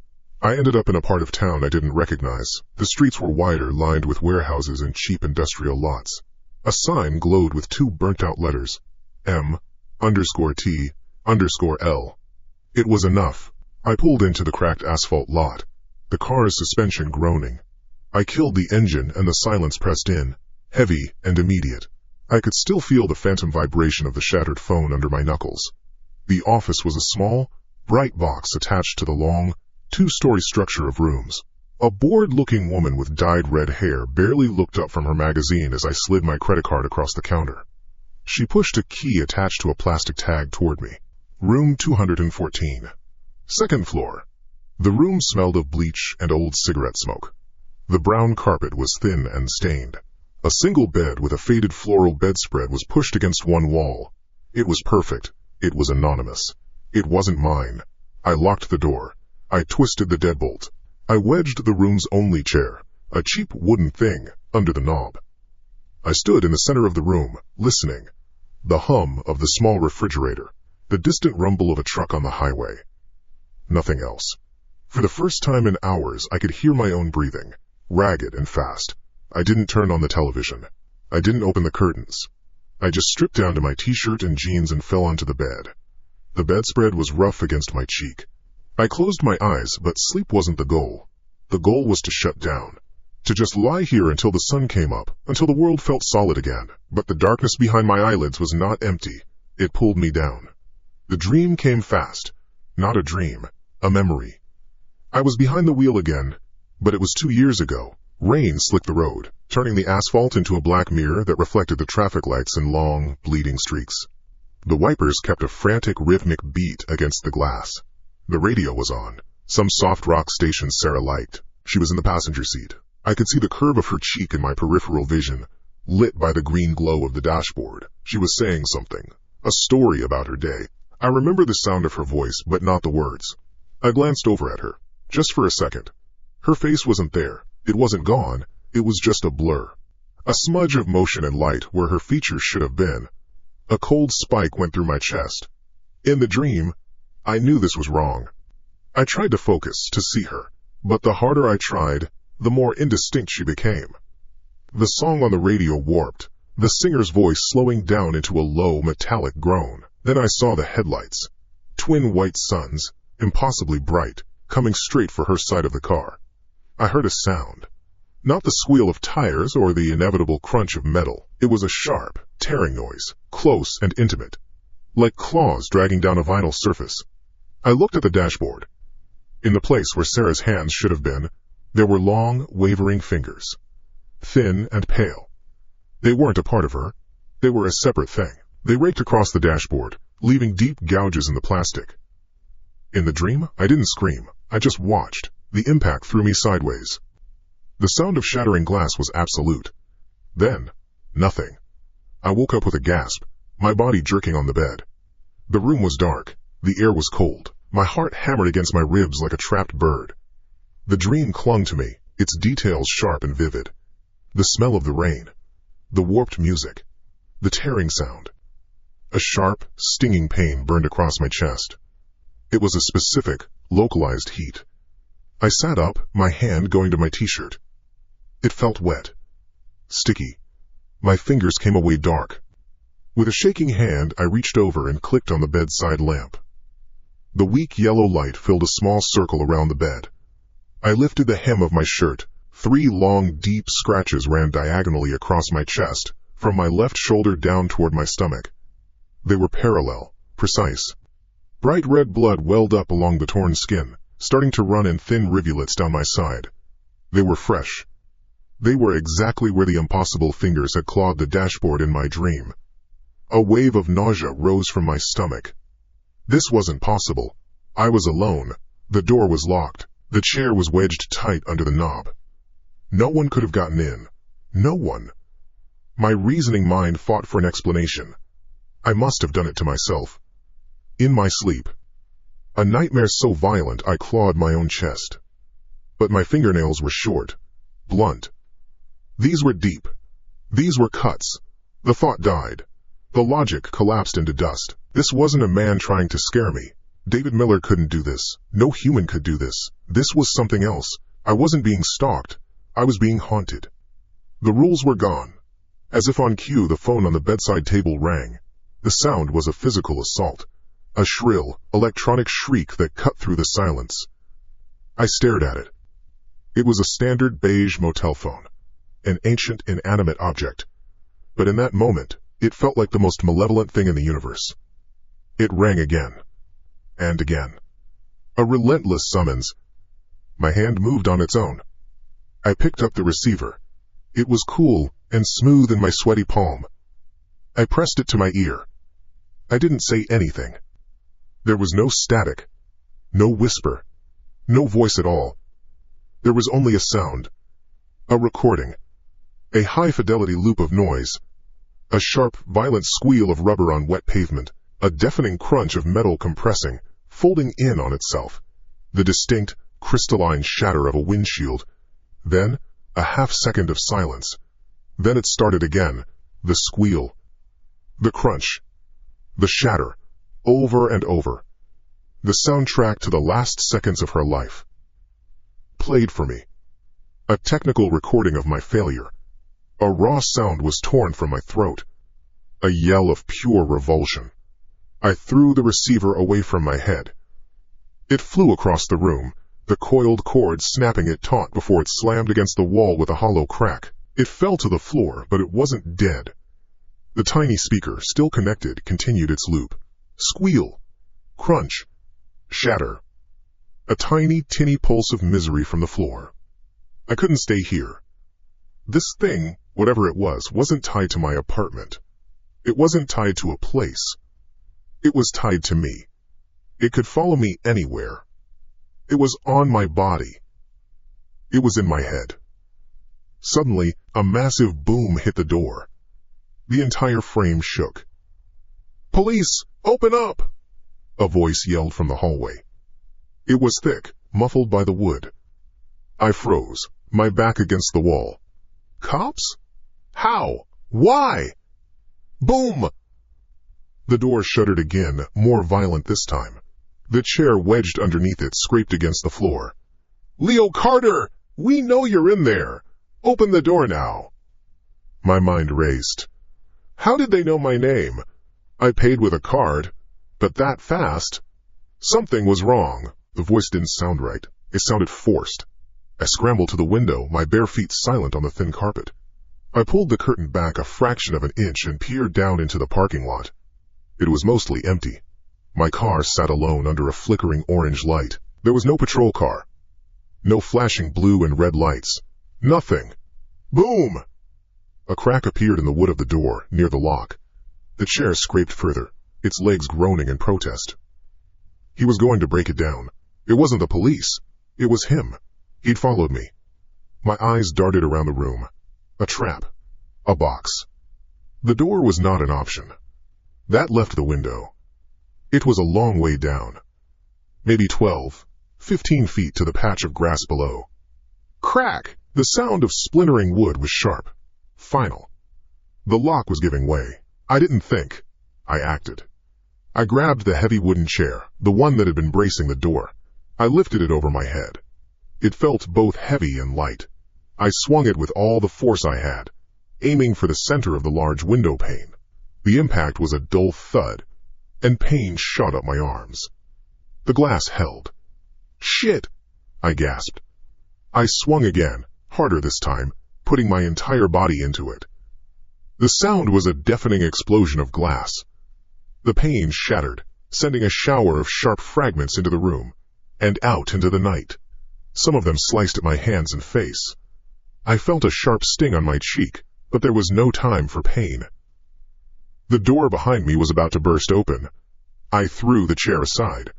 I ended up in a part of town I didn't recognize. The streets were wider, lined with warehouses and cheap industrial lots. A sign glowed with two burnt-out letters, M_T_L. It was enough. I pulled into the cracked asphalt lot, the car's suspension groaning. I killed the engine and the silence pressed in, heavy and immediate. I could still feel the phantom vibration of the shattered phone under my knuckles. The office was a small, bright box attached to the long, two-story structure of rooms. A bored-looking woman with dyed red hair barely looked up from her magazine as I slid my credit card across the counter. She pushed a key attached to a plastic tag toward me. Room 214. Second floor. The room smelled of bleach and old cigarette smoke. The brown carpet was thin and stained. A single bed with a faded floral bedspread was pushed against one wall. It was perfect. It was anonymous. It wasn't mine. I locked the door. I twisted the deadbolt. I wedged the room's only chair, a cheap wooden thing, under the knob. I stood in the center of the room, listening. The hum of the small refrigerator, the distant rumble of a truck on the highway. Nothing else. For the first time in hours, I could hear my own breathing, ragged and fast. I didn't turn on the television. I didn't open the curtains. I just stripped down to my t-shirt and jeans and fell onto the bed. The bedspread was rough against my cheek. I closed my eyes, but sleep wasn't the goal. The goal was to shut down. To just lie here until the sun came up, until the world felt solid again. But the darkness behind my eyelids was not empty. It pulled me down. The dream came fast. Not a dream, a memory. I was behind the wheel again, but it was 2 years ago. Rain slicked the road, turning the asphalt into a black mirror that reflected the traffic lights in long, bleeding streaks. The wipers kept a frantic, rhythmic beat against the glass. The radio was on. Some soft rock station Sarah liked. She was in the passenger seat. I could see the curve of her cheek in my peripheral vision, lit by the green glow of the dashboard. She was saying something, a story about her day. I remember the sound of her voice, but not the words. I glanced over at her, just for a second. Her face wasn't there. It wasn't gone. It was just a blur. A smudge of motion and light where her features should have been. A cold spike went through my chest. In the dream, I knew this was wrong. I tried to focus, to see her, but the harder I tried, the more indistinct she became. The song on the radio warped, the singer's voice slowing down into a low, metallic groan. Then I saw the headlights. Twin white suns, impossibly bright, coming straight for her side of the car. I heard a sound. Not the squeal of tires or the inevitable crunch of metal. It was a sharp, tearing noise, close and intimate, like claws dragging down a vinyl surface. I looked at the dashboard. In the place where Sarah's hands should have been, there were long, wavering fingers. Thin and pale. They weren't a part of her. They were a separate thing. They raked across the dashboard, leaving deep gouges in the plastic. In the dream, I didn't scream. I just watched. The impact threw me sideways. The sound of shattering glass was absolute. Then, nothing. I woke up with a gasp, my body jerking on the bed. The room was dark. The air was cold. My heart hammered against my ribs like a trapped bird. The dream clung to me, its details sharp and vivid. The smell of the rain. The warped music. The tearing sound. A sharp, stinging pain burned across my chest. It was a specific, localized heat. I sat up, my hand going to my t-shirt. It felt wet. Sticky. My fingers came away dark. With a shaking hand, I reached over and clicked on the bedside lamp. The weak yellow light filled a small circle around the bed. I lifted the hem of my shirt. 3 long, deep scratches ran diagonally across my chest, from my left shoulder down toward my stomach. They were parallel, precise. Bright red blood welled up along the torn skin, starting to run in thin rivulets down my side. They were fresh. They were exactly where the impossible fingers had clawed the dashboard in my dream. A wave of nausea rose from my stomach. This wasn't possible. I was alone. The door was locked. The chair was wedged tight under the knob. No one could have gotten in. No one. My reasoning mind fought for an explanation. I must have done it to myself. In my sleep. A nightmare so violent I clawed my own chest. But my fingernails were short, blunt. These were deep. These were cuts. The thought died. The logic collapsed into dust. This wasn't a man trying to scare me. David Miller couldn't do this. No human could do this. This was something else. I wasn't being stalked. I was being haunted. The rules were gone. As if on cue, the phone on the bedside table rang. The sound was a physical assault. A shrill, electronic shriek that cut through the silence. I stared at it. It was a standard beige motel phone. An ancient, inanimate object. But in that moment, it felt like the most malevolent thing in the universe. It rang again. And again. A relentless summons. My hand moved on its own. I picked up the receiver. It was cool and smooth in my sweaty palm. I pressed it to my ear. I didn't say anything. There was no static, no whisper, no voice at all. There was only a sound, a recording, a high-fidelity loop of noise, a sharp, violent squeal of rubber on wet pavement, a deafening crunch of metal compressing, folding in on itself, the distinct, crystalline shatter of a windshield. Then, a half-second of silence. Then it started again, the squeal, the crunch, the shatter, over and over. The soundtrack to the last seconds of her life. Played for me. A technical recording of my failure. A raw sound was torn from my throat. A yell of pure revulsion. I threw the receiver away from my head. It flew across the room, the coiled cord snapping it taut before it slammed against the wall with a hollow crack. It fell to the floor, but it wasn't dead. The tiny speaker, still connected, continued its loop. Squeal, crunch, shatter. A tiny, tinny pulse of misery from the floor. I couldn't stay here. This thing, whatever it was, wasn't tied to my apartment. It wasn't tied to a place. It was tied to me. It could follow me anywhere. It was on my body. It was in my head. Suddenly, a massive boom hit the door. The entire frame shook. "Police! Open up!" a voice yelled from the hallway. It was thick, muffled by the wood. I froze, my back against the wall. Cops? How? Why? Boom! The door shuddered again, more violent this time. The chair wedged underneath it scraped against the floor. "Leo Carter! We know you're in there! Open the door now!" My mind raced. How did they know my name? I paid with a card, but that fast? Something was wrong. The voice didn't sound right. It sounded forced. I scrambled to the window, my bare feet silent on the thin carpet. I pulled the curtain back a fraction of an inch and peered down into the parking lot. It was mostly empty. My car sat alone under a flickering orange light. There was no patrol car. No flashing blue and red lights. Nothing. Boom! A crack appeared in the wood of the door, near the lock. The chair scraped further, its legs groaning in protest. He was going to break it down. It wasn't the police. It was him. He'd followed me. My eyes darted around the room. A trap. A box. The door was not an option. That left the window. It was a long way down. Maybe 12, 15 feet to the patch of grass below. Crack! The sound of splintering wood was sharp. Final. The lock was giving way. I didn't think. I acted. I grabbed the heavy wooden chair, the one that had been bracing the door. I lifted it over my head. It felt both heavy and light. I swung it with all the force I had, aiming for the center of the large window pane. The impact was a dull thud, and pain shot up my arms. The glass held. Shit! I gasped. I swung again, harder this time, putting my entire body into it. The sound was a deafening explosion of glass. The pane shattered, sending a shower of sharp fragments into the room, and out into the night. Some of them sliced at my hands and face. I felt a sharp sting on my cheek, but there was no time for pain. The door behind me was about to burst open. I threw the chair aside.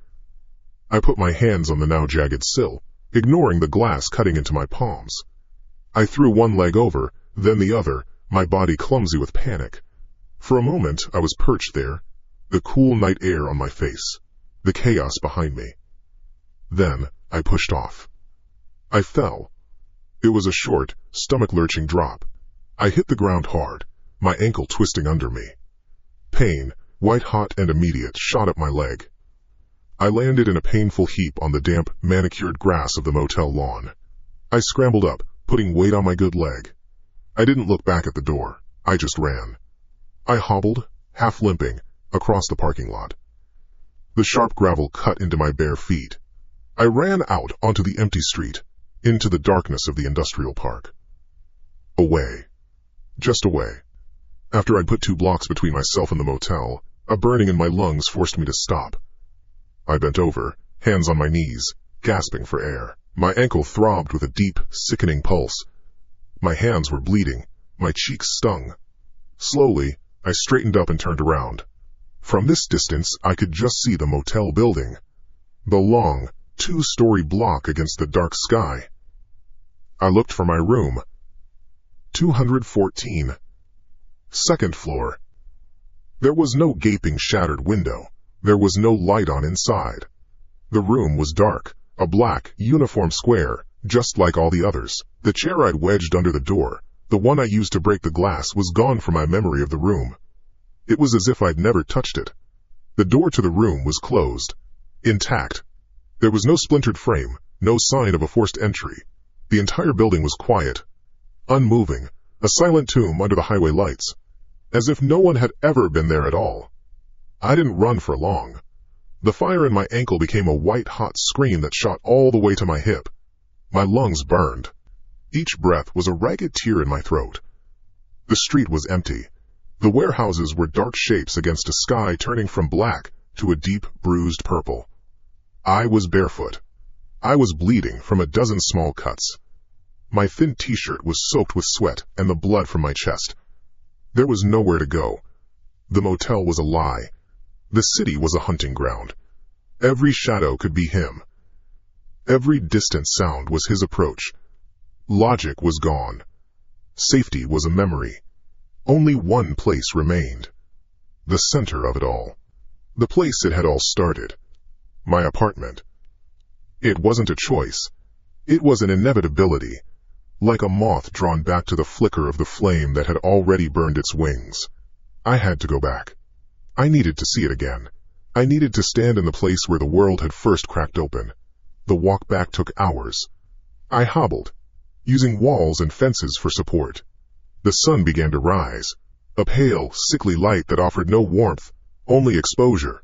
I put my hands on the now jagged sill, ignoring the glass cutting into my palms. I threw one leg over, then the other, my body clumsy with panic. For a moment, I was perched there, the cool night air on my face, the chaos behind me. Then, I pushed off. I fell. It was a short, stomach-lurching drop. I hit the ground hard, my ankle twisting under me. Pain, white-hot and immediate, shot up my leg. I landed in a painful heap on the damp, manicured grass of the motel lawn. I scrambled up, putting weight on my good leg. I didn't look back at the door. I just ran. I hobbled, half limping, across the parking lot. The sharp gravel cut into my bare feet. I ran out onto the empty street, into the darkness of the industrial park. Away. Just away. After I'd put 2 blocks between myself and the motel, a burning in my lungs forced me to stop. I bent over, hands on my knees, gasping for air. My ankle throbbed with a deep, sickening pulse. My hands were bleeding. My cheeks stung. Slowly, I straightened up and turned around. From this distance, I could just see the motel building. The long, 2-story block against the dark sky. I looked for my room. 214. Second floor. There was no gaping, shattered window. There was no light on inside. The room was dark, a black, uniform square, just like all the others. The chair I'd wedged under the door, the one I used to break the glass, was gone from my memory of the room. It was as if I'd never touched it. The door to the room was closed, intact. There was no splintered frame, no sign of a forced entry. The entire building was quiet, unmoving, a silent tomb under the highway lights, as if no one had ever been there at all. I didn't run for long. The fire in my ankle became a white-hot scream that shot all the way to my hip. My lungs burned. Each breath was a ragged tear in my throat. The street was empty. The warehouses were dark shapes against a sky turning from black to a deep, bruised purple. I was barefoot. I was bleeding from a dozen small cuts. My thin t-shirt was soaked with sweat and the blood from my chest. There was nowhere to go. The motel was a lie. The city was a hunting ground. Every shadow could be him. Every distant sound was his approach. Logic was gone. Safety was a memory. Only one place remained. The center of it all. The place it had all started. My apartment. It wasn't a choice. It was an inevitability. Like a moth drawn back to the flicker of the flame that had already burned its wings. I had to go back. I needed to see it again. I needed to stand in the place where the world had first cracked open. The walk back took hours. I hobbled, using walls and fences for support. The sun began to rise, a pale, sickly light that offered no warmth, only exposure.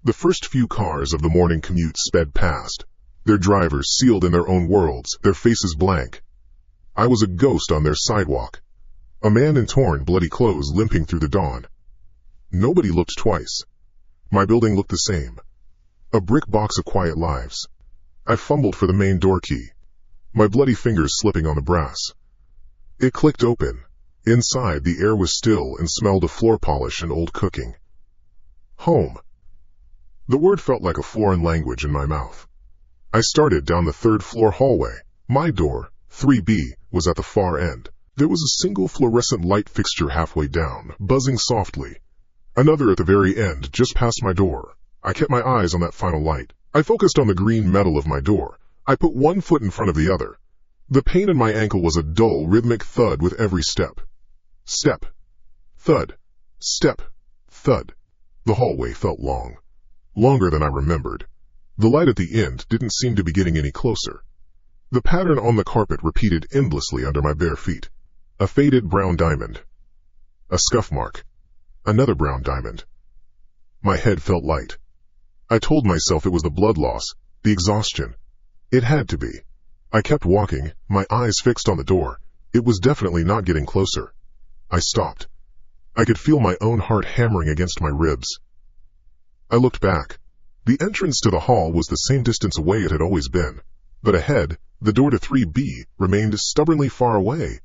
The first few cars of the morning commute sped past, their drivers sealed in their own worlds, their faces blank. I was a ghost on their sidewalk, a man in torn, bloody clothes limping through the dawn. Nobody looked twice. My building looked the same. A brick box of quiet lives. I fumbled for the main door key, my bloody fingers slipping on the brass. It clicked open. Inside, the air was still and smelled of floor polish and old cooking. Home. The word felt like a foreign language in my mouth. I started down the 3rd floor hallway. My door, 3B, was at the far end. There was a single fluorescent light fixture halfway down, buzzing softly. Another at the very end, just past my door. I kept my eyes on that final light. I focused on the green metal of my door. I put one foot in front of the other. The pain in my ankle was a dull, rhythmic thud with every step. Step. Thud. Step. Thud. The hallway felt long. Longer than I remembered. The light at the end didn't seem to be getting any closer. The pattern on the carpet repeated endlessly under my bare feet. A faded brown diamond. A scuff mark. Another brown diamond. My head felt light. I told myself it was the blood loss, the exhaustion. It had to be. I kept walking, my eyes fixed on the door. It was definitely not getting closer. I stopped. I could feel my own heart hammering against my ribs. I looked back. The entrance to the hall was the same distance away it had always been. But ahead, the door to 3B remained stubbornly far away.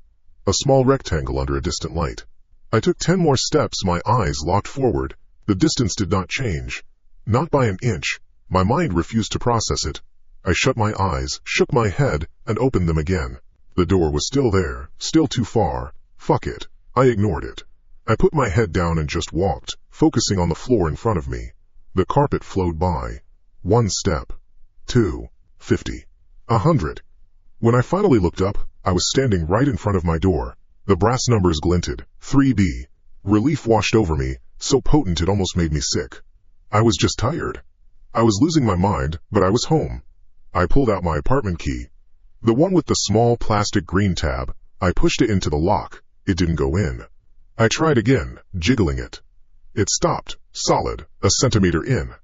A small rectangle under a distant light. I took 10 more steps, my eyes locked forward. The distance did not change. Not by an inch. My mind refused to process it. I shut my eyes, shook my head, and opened them again. The door was still there, still too far. Fuck it. I ignored it. I put my head down and just walked, focusing on the floor in front of me. The carpet flowed by. 1 step. 2. 50. 100. When I finally looked up, I was standing right in front of my door. The brass numbers glinted. 3B. Relief washed over me, so potent it almost made me sick. I was just tired. I was losing my mind, but I was home. I pulled out my apartment key. The one with the small plastic green tab. I pushed it into the lock. It didn't go in. I tried again, jiggling it. It stopped, solid, a centimeter in.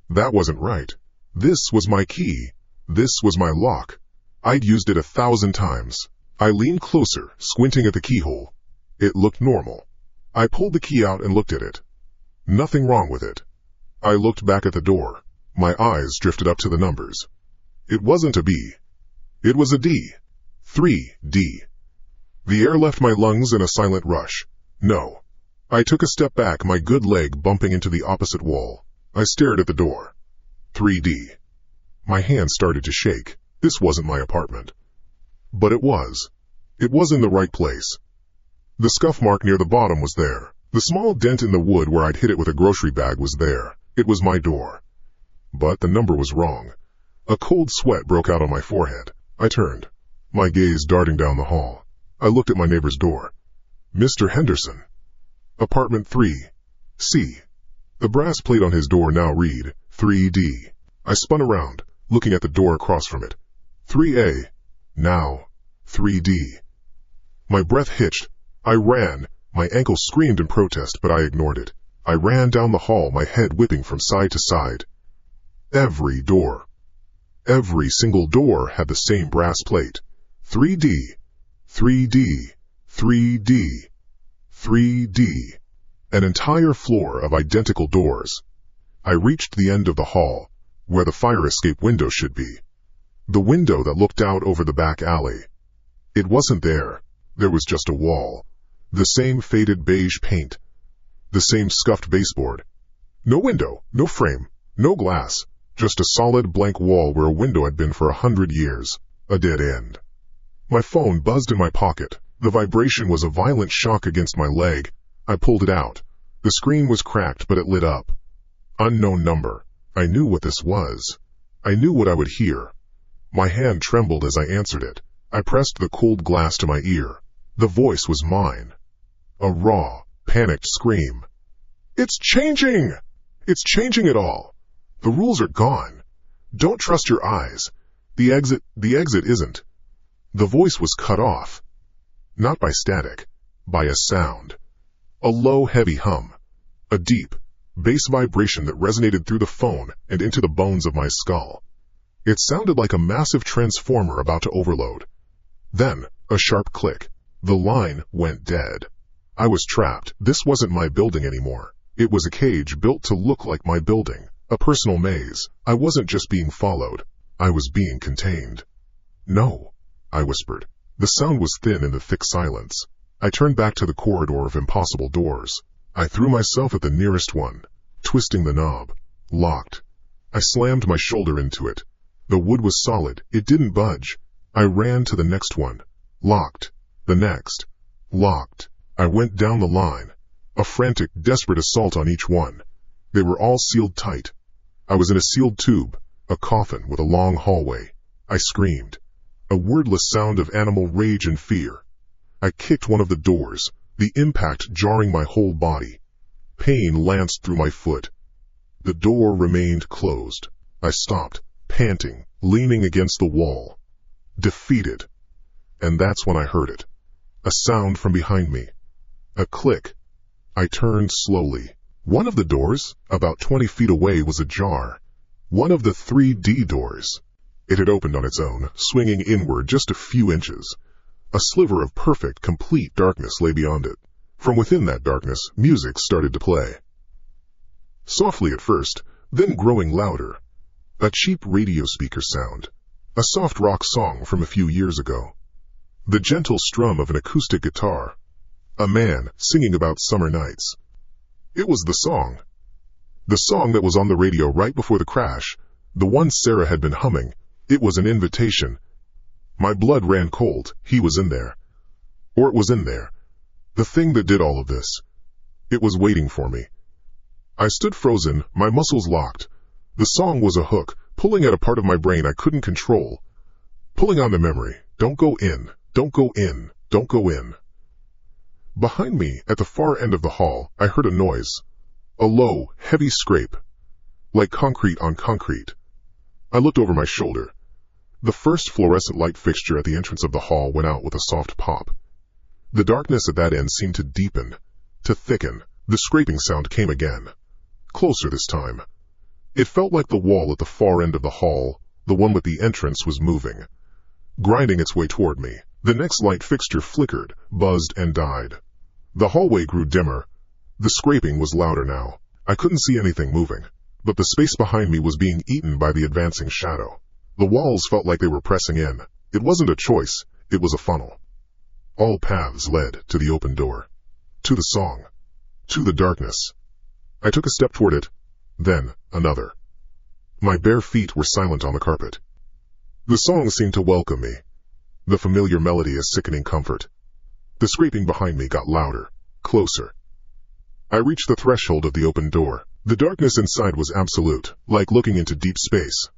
That wasn't right. This was my key. This was my lock. I'd used it 1,000 times. I leaned closer, squinting at the keyhole. It looked normal. I pulled the key out and looked at it. Nothing wrong with it. I looked back at the door. My eyes drifted up to the numbers. It wasn't a B. It was a D. 3D. The air left my lungs in a silent rush. No. I took a step back, my good leg bumping into the opposite wall. I stared at the door. 3D. My hand started to shake. This wasn't my apartment. But it was. It was in the right place. The scuff mark near the bottom was there. The small dent in the wood where I'd hit it with a grocery bag was there. It was my door. But the number was wrong. A cold sweat broke out on my forehead. I turned, my gaze darting down the hall. I looked at my neighbor's door. Mr. Henderson. Apartment 3. C. The brass plate on his door now read 3D. I spun around, looking at the door across from it. 3A. Now 3D. My breath hitched. I ran. My ankle screamed in protest, but I ignored it. I ran down the hall, my head whipping from side to side. Every single door had the same brass plate. 3D, 3D, 3D, 3D. An entire floor of identical doors. I reached the end of the hall, where the fire escape window should be. The window that looked out over the back alley. It wasn't there. There was just a wall. The same faded beige paint. The same scuffed baseboard. No window, no frame, no glass. Just a solid blank wall where a window had been for 100 years. A dead end. My phone buzzed in my pocket. The vibration was a violent shock against my leg. I pulled it out. The screen was cracked, but it lit up. Unknown number. I knew what this was. I knew what I would hear. My hand trembled as I answered it. I pressed the cold glass to my ear. The voice was mine. A raw, panicked scream. It's changing! It's changing it all. The rules are gone. Don't trust your eyes. The exit isn't. The voice was cut off. Not by static, by a sound. A low, heavy hum. A deep, bass vibration that resonated through the phone and into the bones of my skull. It sounded like a massive transformer about to overload. Then, a sharp click. The line went dead. I was trapped. This wasn't my building anymore. It was a cage built to look like my building. A personal maze. I wasn't just being followed. I was being contained. No, I whispered. The sound was thin in the thick silence. I turned back to the corridor of impossible doors. I threw myself at the nearest one, twisting the knob. Locked. I slammed my shoulder into it. The wood was solid. It didn't budge. I ran to the next one. Locked. The next. Locked. I went down the line. A frantic, desperate assault on each one. They were all sealed tight. I was in a sealed tube, a coffin with a long hallway. I screamed. A wordless sound of animal rage and fear. I kicked one of the doors, the impact jarring my whole body. Pain lanced through my foot. The door remained closed. I stopped, panting, leaning against the wall. Defeated. And that's when I heard it. A sound from behind me. A click. I turned slowly. One of the doors, about 20 feet away, was ajar. One of the 3D doors. It had opened on its own, swinging inward just a few inches. A sliver of perfect, complete darkness lay beyond it. From within that darkness, music started to play. Softly at first, then growing louder. A cheap radio speaker sound. A soft rock song from a few years ago. The gentle strum of an acoustic guitar. A man singing about summer nights. It was the song. The song that was on the radio right before the crash. The one Sarah had been humming. It was an invitation. My blood ran cold. He was in there. Or it was in there. The thing that did all of this. It was waiting for me. I stood frozen, my muscles locked. The song was a hook, pulling at a part of my brain I couldn't control. Pulling on the memory. Don't go in. Don't go in. Don't go in. Behind me, at the far end of the hall, I heard a noise. A low, heavy scrape. like concrete on concrete. I looked over my shoulder. The first fluorescent light fixture at the entrance of the hall went out with a soft pop. The darkness at that end seemed to deepen, to thicken. The scraping sound came again. Closer this time. It felt like the wall at the far end of the hall, the one with the entrance, was moving, grinding its way toward me. The next light fixture flickered, buzzed, and died. The hallway grew dimmer. The scraping was louder now. I couldn't see anything moving, but the space behind me was being eaten by the advancing shadow. The walls felt like they were pressing in. It wasn't a choice, it was a funnel. All paths led to the open door, to the song, to the darkness. I took a step toward it, then another. My bare feet were silent on the carpet. The song seemed to welcome me, the familiar melody a sickening comfort. The scraping behind me got louder, closer. I reached the threshold of the open door. The darkness inside was absolute, like looking into deep space.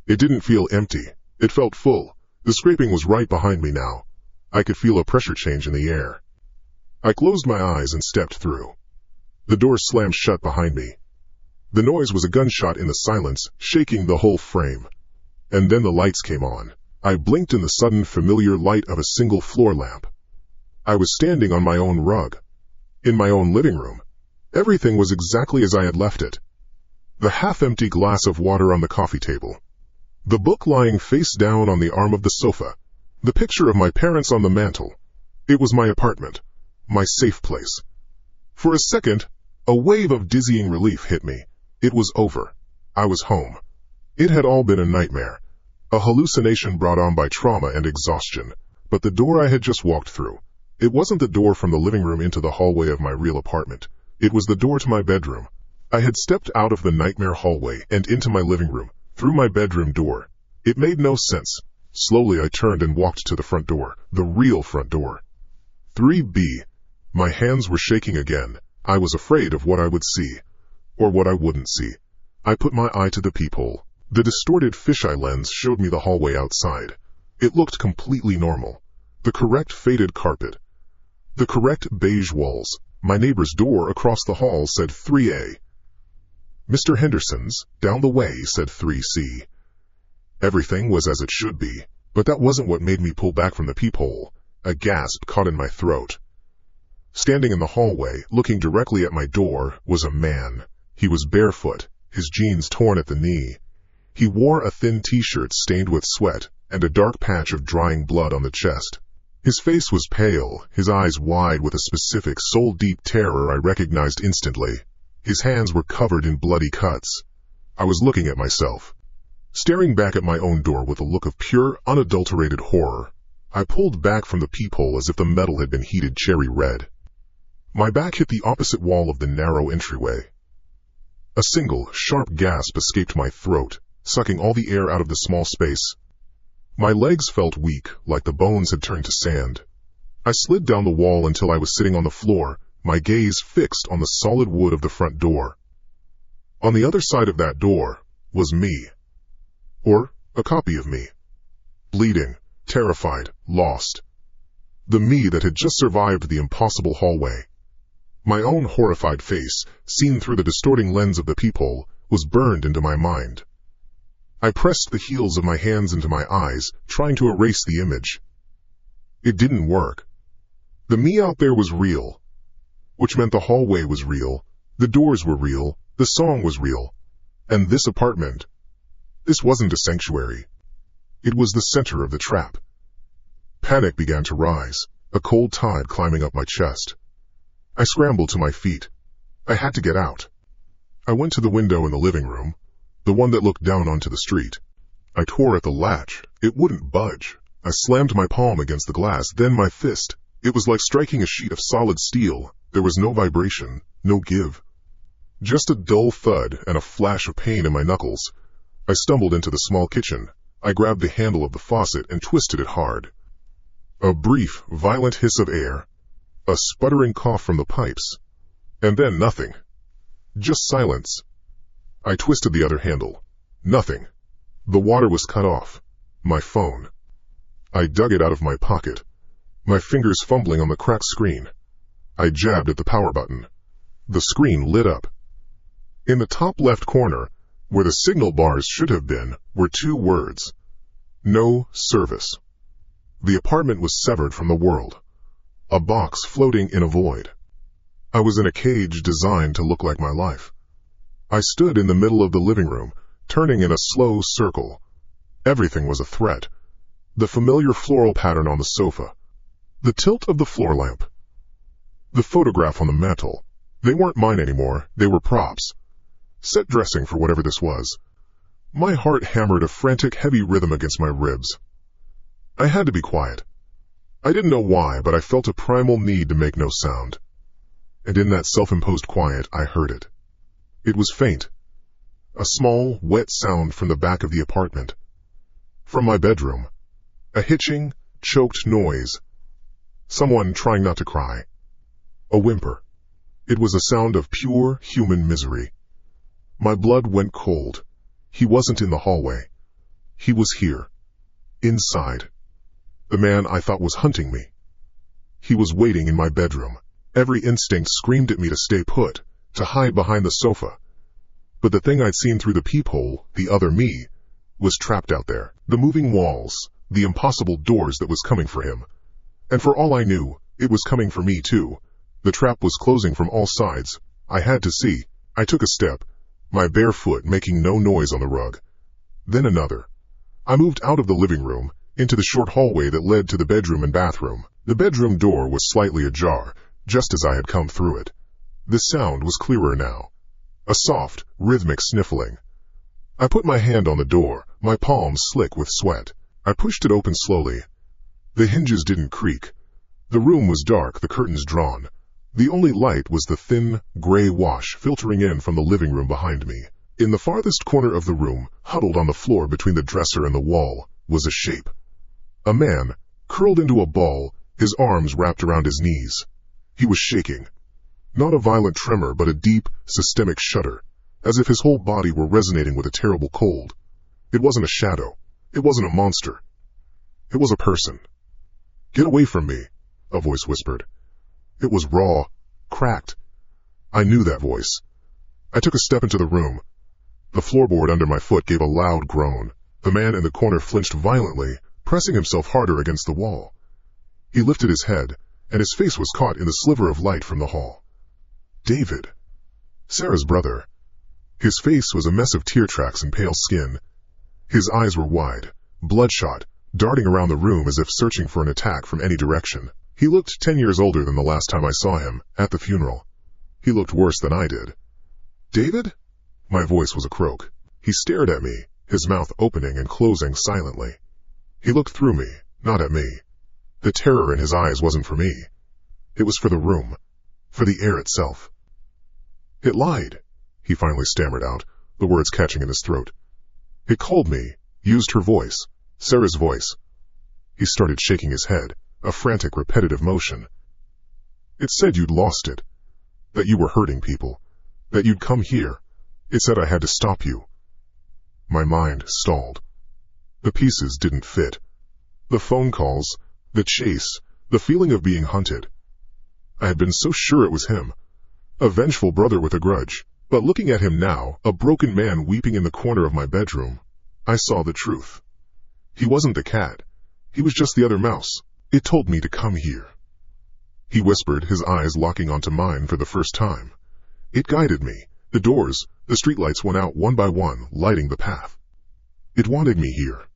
It didn't feel empty, it felt full. The scraping was right behind me now. I could feel a pressure change in the air. I closed my eyes and stepped through. The door slammed shut behind me. The noise was a gunshot in the silence, shaking the whole frame. And then the lights came on. I blinked in the sudden familiar light of a single floor lamp. I was standing on my own rug, in my own living room. Everything was exactly as I had left it. The half-empty glass of water on the coffee table. The book lying face down on the arm of the sofa. The picture of my parents on the mantel. It was my apartment, my safe place. For a second, a wave of dizzying relief hit me. It was over. I was home. It had all been a nightmare, a hallucination brought on by trauma and exhaustion. But the door I had just walked through, it wasn't the door from the living room into the hallway of my real apartment. It was the door to my bedroom. I had stepped out of the nightmare hallway and into my living room, through my bedroom door. It made no sense. Slowly I turned and walked to the front door, the real front door. 3B. My hands were shaking again. I was afraid of what I would see, or what I wouldn't see. I put my eye to the peephole. The distorted fisheye lens showed me the hallway outside. It looked completely normal. The correct faded carpet. The correct beige walls. My neighbor's door across the hall said 3A. Mr. Henderson's, down the way, said 3C. Everything was as it should be, but that wasn't what made me pull back from the peephole. A gasp caught in my throat. Standing in the hallway, looking directly at my door, was a man. He was barefoot, his jeans torn at the knee. He wore a thin t-shirt stained with sweat, and a dark patch of drying blood on the chest. His face was pale, his eyes wide with a specific soul-deep terror I recognized instantly. His hands were covered in bloody cuts. I was looking at myself, staring back at my own door with a look of pure, unadulterated horror. I pulled back from the peephole as if the metal had been heated cherry red. My back hit the opposite wall of the narrow entryway. A single, sharp gasp escaped my throat, sucking all the air out of the small space. My legs felt weak, like the bones had turned to sand. I slid down the wall until I was sitting on the floor, my gaze fixed on the solid wood of the front door. On the other side of that door was me. Or a copy of me. Bleeding, terrified, lost. The me that had just survived the impossible hallway. My own horrified face, seen through the distorting lens of the peephole, was burned into my mind. I pressed the heels of my hands into my eyes, trying to erase the image. It didn't work. The me out there was real, which meant the hallway was real, the doors were real, the song was real. And this apartment, this wasn't a sanctuary. It was the center of the trap. Panic began to rise, a cold tide climbing up my chest. I scrambled to my feet. I had to get out. I went to the window in the living room, the one that looked down onto the street. I tore at the latch. It wouldn't budge. I slammed my palm against the glass, then my fist. It was like striking a sheet of solid steel. There was no vibration, no give. Just a dull thud and a flash of pain in my knuckles. I stumbled into the small kitchen. I grabbed the handle of the faucet and twisted it hard. A brief, violent hiss of air. A sputtering cough from the pipes. And then nothing. Just silence. I twisted the other handle. Nothing. The water was cut off. My phone. I dug it out of my pocket, my fingers fumbling on the cracked screen. I jabbed at the power button. The screen lit up. In the top left corner, where the signal bars should have been, were 2 words. No service. The apartment was severed from the world. A box floating in a void. I was in a cage designed to look like my life. I stood in the middle of the living room, turning in a slow circle. Everything was a threat. The familiar floral pattern on the sofa. The tilt of the floor lamp. The photograph on the mantel. They weren't mine anymore, they were props. Set dressing for whatever this was. My heart hammered a frantic, heavy rhythm against my ribs. I had to be quiet. I didn't know why, but I felt a primal need to make no sound. And in that self-imposed quiet, I heard it. It was faint. A small, wet sound from the back of the apartment. From my bedroom. A hitching, choked noise. Someone trying not to cry. A whimper. It was a sound of pure human misery. My blood went cold. He wasn't in the hallway. He was here. Inside. The man I thought was hunting me. He was waiting in my bedroom. Every instinct screamed at me to stay put, to hide behind the sofa. But the thing I'd seen through the peephole, the other me, was trapped out there. The moving walls, the impossible doors that was coming for him. And for all I knew, it was coming for me too. The trap was closing from all sides. I had to see. I took a step, my bare foot making no noise on the rug. Then another. I moved out of the living room, into the short hallway that led to the bedroom and bathroom. The bedroom door was slightly ajar, just as I had come through it. The sound was clearer now. A soft, rhythmic sniffling. I put my hand on the door, my palms slick with sweat. I pushed it open slowly. The hinges didn't creak. The room was dark, the curtains drawn. The only light was the thin, gray wash filtering in from the living room behind me. In the farthest corner of the room, huddled on the floor between the dresser and the wall, was a shape. A man, curled into a ball, his arms wrapped around his knees. He was shaking. Not a violent tremor, but a deep, systemic shudder, as if his whole body were resonating with a terrible cold. It wasn't a shadow. It wasn't a monster. It was a person. "Get away from me," a voice whispered. It was raw, cracked. I knew that voice. I took a step into the room. The floorboard under my foot gave a loud groan. The man in the corner flinched violently, pressing himself harder against the wall. He lifted his head, and his face was caught in the sliver of light from the hall. David. Sarah's brother. His face was a mess of tear tracks and pale skin. His eyes were wide, bloodshot, darting around the room as if searching for an attack from any direction. He looked 10 years older than the last time I saw him, at the funeral. He looked worse than I did. "David?" My voice was a croak. He stared at me, his mouth opening and closing silently. He looked through me, not at me. The terror in his eyes wasn't for me. It was for the room, for the air itself. "It lied," he finally stammered out, the words catching in his throat. "It called me, used her voice, Sarah's voice." He started shaking his head, a frantic, repetitive motion. "It said you'd lost it, that you were hurting people, that you'd come here. It said I had to stop you." My mind stalled. The pieces didn't fit. The phone calls, the chase, the feeling of being hunted. I had been so sure it was him, a vengeful brother with a grudge. But looking at him now, a broken man weeping in the corner of my bedroom, I saw the truth. He wasn't the cat. He was just the other mouse. It told me to come here. He whispered, his eyes locking onto mine for the first time. It guided me. The doors, the streetlights went out one by one, lighting the path. It wanted me here.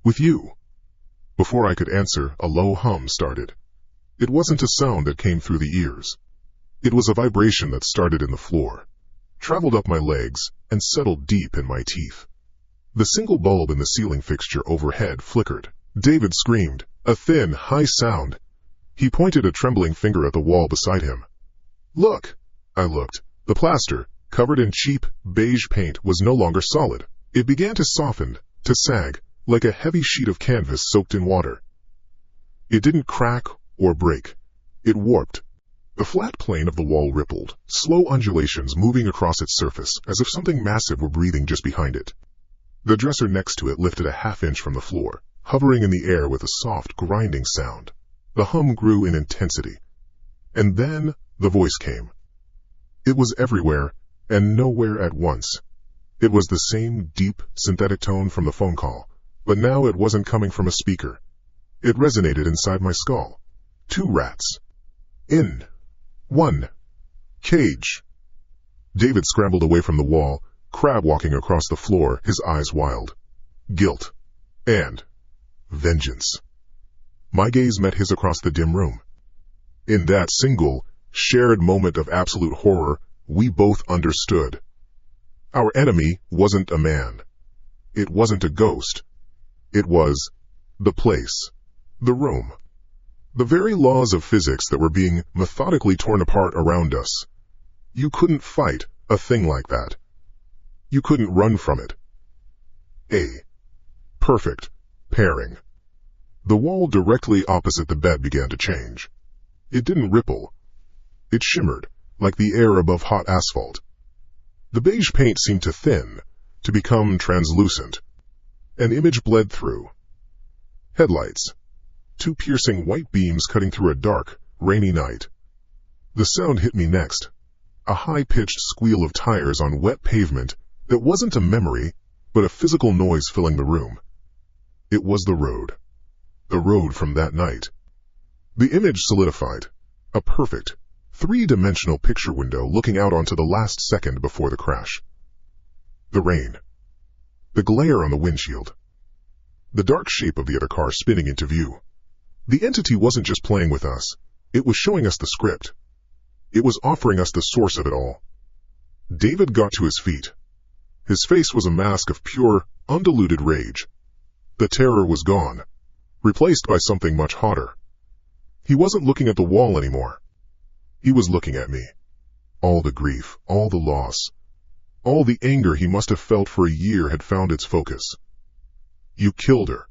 With you. Before I could answer, a low hum started. It wasn't a sound that came through the ears. It was a vibration that started in the floor, traveled up my legs, and settled deep in my teeth. The single bulb in the ceiling fixture overhead flickered. David screamed, a thin, high sound. He pointed a trembling finger at the wall beside him. "Look!" I looked. The plaster, covered in cheap, beige paint, was no longer solid. It began to soften, to sag, like a heavy sheet of canvas soaked in water. It didn't crack or break. It warped. The flat plane of the wall rippled, slow undulations moving across its surface, as if something massive were breathing just behind it. The dresser next to it lifted a half-inch from the floor, hovering in the air with a soft, grinding sound. The hum grew in intensity. And then the voice came. It was everywhere, and nowhere at once. It was the same deep, synthetic tone from the phone call, but now it wasn't coming from a speaker. It resonated inside my skull. 2 rats. In 1 cage. David scrambled away from the wall, crab walking across the floor, his eyes wild. Guilt. And vengeance. My gaze met his across the dim room. In that single, shared moment of absolute horror, we both understood. Our enemy wasn't a man. It wasn't a ghost. It was the place, the room. The very laws of physics that were being methodically torn apart around us. You couldn't fight a thing like that. You couldn't run from it. A perfect pairing. The wall directly opposite the bed began to change. It didn't ripple. It shimmered, like the air above hot asphalt. The beige paint seemed to thin, to become translucent. An image bled through. Headlights. 2 piercing white beams cutting through a dark, rainy night. The sound hit me next. A high-pitched squeal of tires on wet pavement that wasn't a memory, but a physical noise filling the room. It was the road. The road from that night. The image solidified. A perfect, 3-dimensional picture window looking out onto the last second before the crash. The rain. The glare on the windshield. The dark shape of the other car spinning into view. The entity wasn't just playing with us. It was showing us the script. It was offering us the source of it all. David got to his feet. His face was a mask of pure, undiluted rage. The terror was gone, replaced by something much hotter. He wasn't looking at the wall anymore. He was looking at me. All the grief, all the loss, all the anger he must have felt for a year had found its focus. You killed her.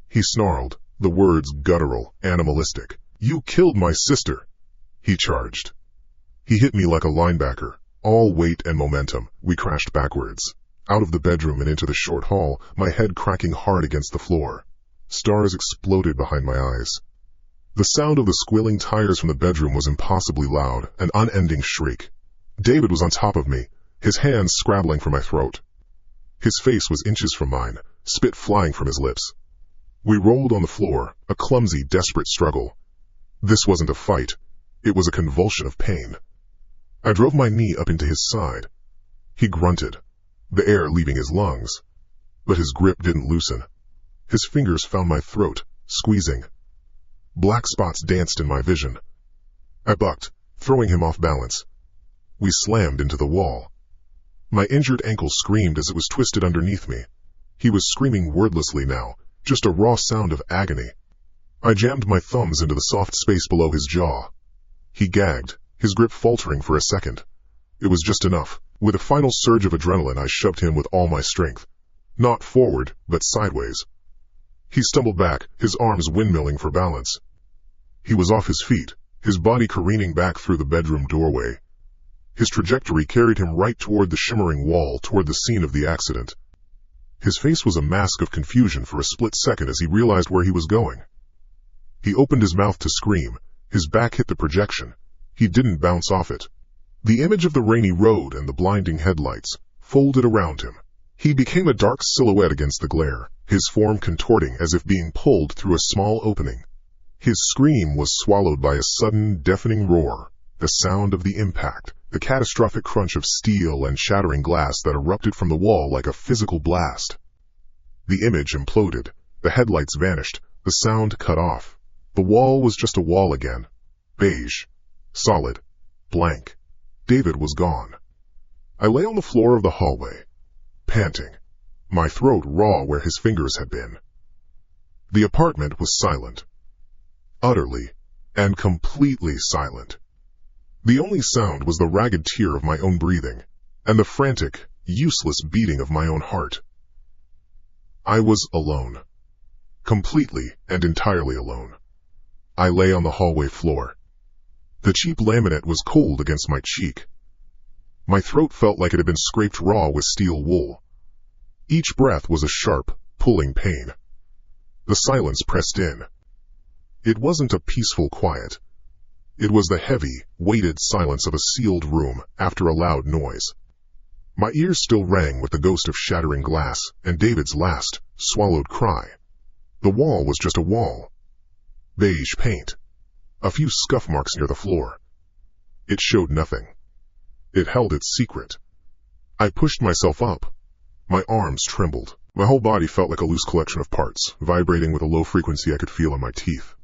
He snarled, the words guttural, animalistic. You killed my sister. He charged. He hit me like a linebacker. All weight and momentum. We crashed backwards. Out of the bedroom and into the short hall, my head cracking hard against the floor. Stars exploded behind my eyes. The sound of the squealing tires from the bedroom was impossibly loud, an unending shriek. David was on top of me, his hands scrabbling for my throat. His face was inches from mine, spit flying from his lips. We rolled on the floor, a clumsy, desperate struggle. This wasn't a fight. It was a convulsion of pain. I drove my knee up into his side. He grunted, the air leaving his lungs. But his grip didn't loosen. His fingers found my throat, squeezing. Black spots danced in my vision. I bucked, throwing him off balance. We slammed into the wall. My injured ankle screamed as it was twisted underneath me. He was screaming wordlessly now, just a raw sound of agony. I jammed my thumbs into the soft space below his jaw. He gagged, his grip faltering for a second. It was just enough. With a final surge of adrenaline, I shoved him with all my strength. Not forward, but sideways. He stumbled back, his arms windmilling for balance. He was off his feet, his body careening back through the bedroom doorway. His trajectory carried him right toward the shimmering wall, toward the scene of the accident. His face was a mask of confusion for a split second as he realized where he was going. He opened his mouth to scream. His back hit the projection. He didn't bounce off it. The image of the rainy road and the blinding headlights folded around him. He became a dark silhouette against the glare, his form contorting as if being pulled through a small opening. His scream was swallowed by a sudden, deafening roar, the sound of the impact, the catastrophic crunch of steel and shattering glass that erupted from the wall like a physical blast. The image imploded, the headlights vanished, the sound cut off. The wall was just a wall again. Beige. Solid. Blank. David was gone. I lay on the floor of the hallway, panting, my throat raw where his fingers had been. The apartment was silent. Utterly and completely silent. The only sound was the ragged tear of my own breathing, and the frantic, useless beating of my own heart. I was alone. Completely and entirely alone. I lay on the hallway floor. The cheap laminate was cold against my cheek. My throat felt like it had been scraped raw with steel wool. Each breath was a sharp, pulling pain. The silence pressed in. It wasn't a peaceful quiet. It was the heavy, weighted silence of a sealed room after a loud noise. My ears still rang with the ghost of shattering glass and David's last, swallowed cry. The wall was just a wall. Beige paint. A few scuff marks near the floor. It showed nothing. It held its secret. I pushed myself up. My arms trembled. My whole body felt like a loose collection of parts, vibrating with a low frequency I could feel in my teeth.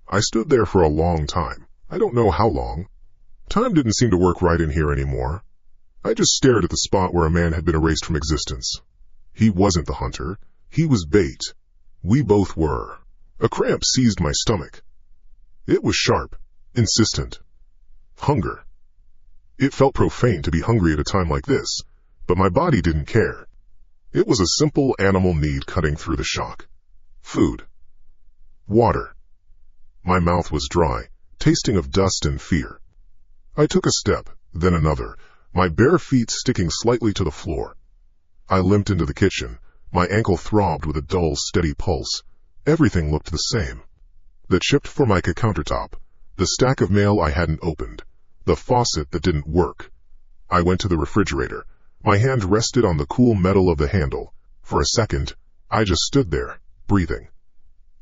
I stood there for a long time. I don't know how long. Time didn't seem to work right in here anymore. I just stared at the spot where a man had been erased from existence. He wasn't the hunter. He was bait. We both were. A cramp seized my stomach. It was sharp, insistent. Hunger. It felt profane to be hungry at a time like this, but my body didn't care. It was a simple animal need cutting through the shock. Food. Water. My mouth was dry, tasting of dust and fear. I took a step, then another, my bare feet sticking slightly to the floor. I limped into the kitchen. My ankle throbbed with a dull, steady pulse. Everything looked the same. The chipped Formica countertop, the stack of mail I hadn't opened, the faucet that didn't work. I went to the refrigerator. My hand rested on the cool metal of the handle. For a second, I just stood there, breathing.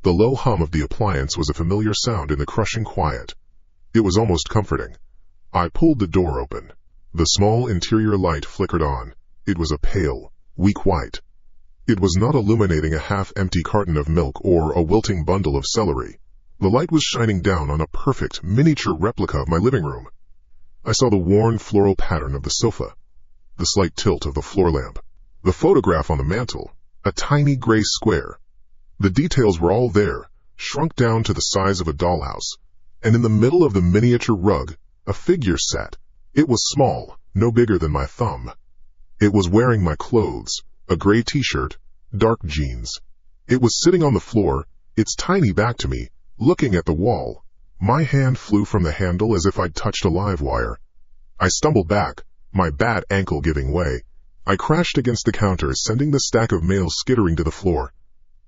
The low hum of the appliance was a familiar sound in the crushing quiet. It was almost comforting. I pulled the door open. The small interior light flickered on. It was a pale, weak white. It was not illuminating a half-empty carton of milk or a wilting bundle of celery. The light was shining down on a perfect, miniature replica of my living room. I saw the worn floral pattern of the sofa, the slight tilt of the floor lamp, the photograph on the mantel, a tiny gray square. The details were all there, shrunk down to the size of a dollhouse, and in the middle of the miniature rug, a figure sat. It was small, no bigger than my thumb. It was wearing my clothes, a gray t-shirt, dark jeans. It was sitting on the floor, its tiny back to me, looking at the wall. My hand flew from the handle as if I'd touched a live wire. I stumbled back, my bad ankle giving way. I crashed against the counter, sending the stack of mail skittering to the floor.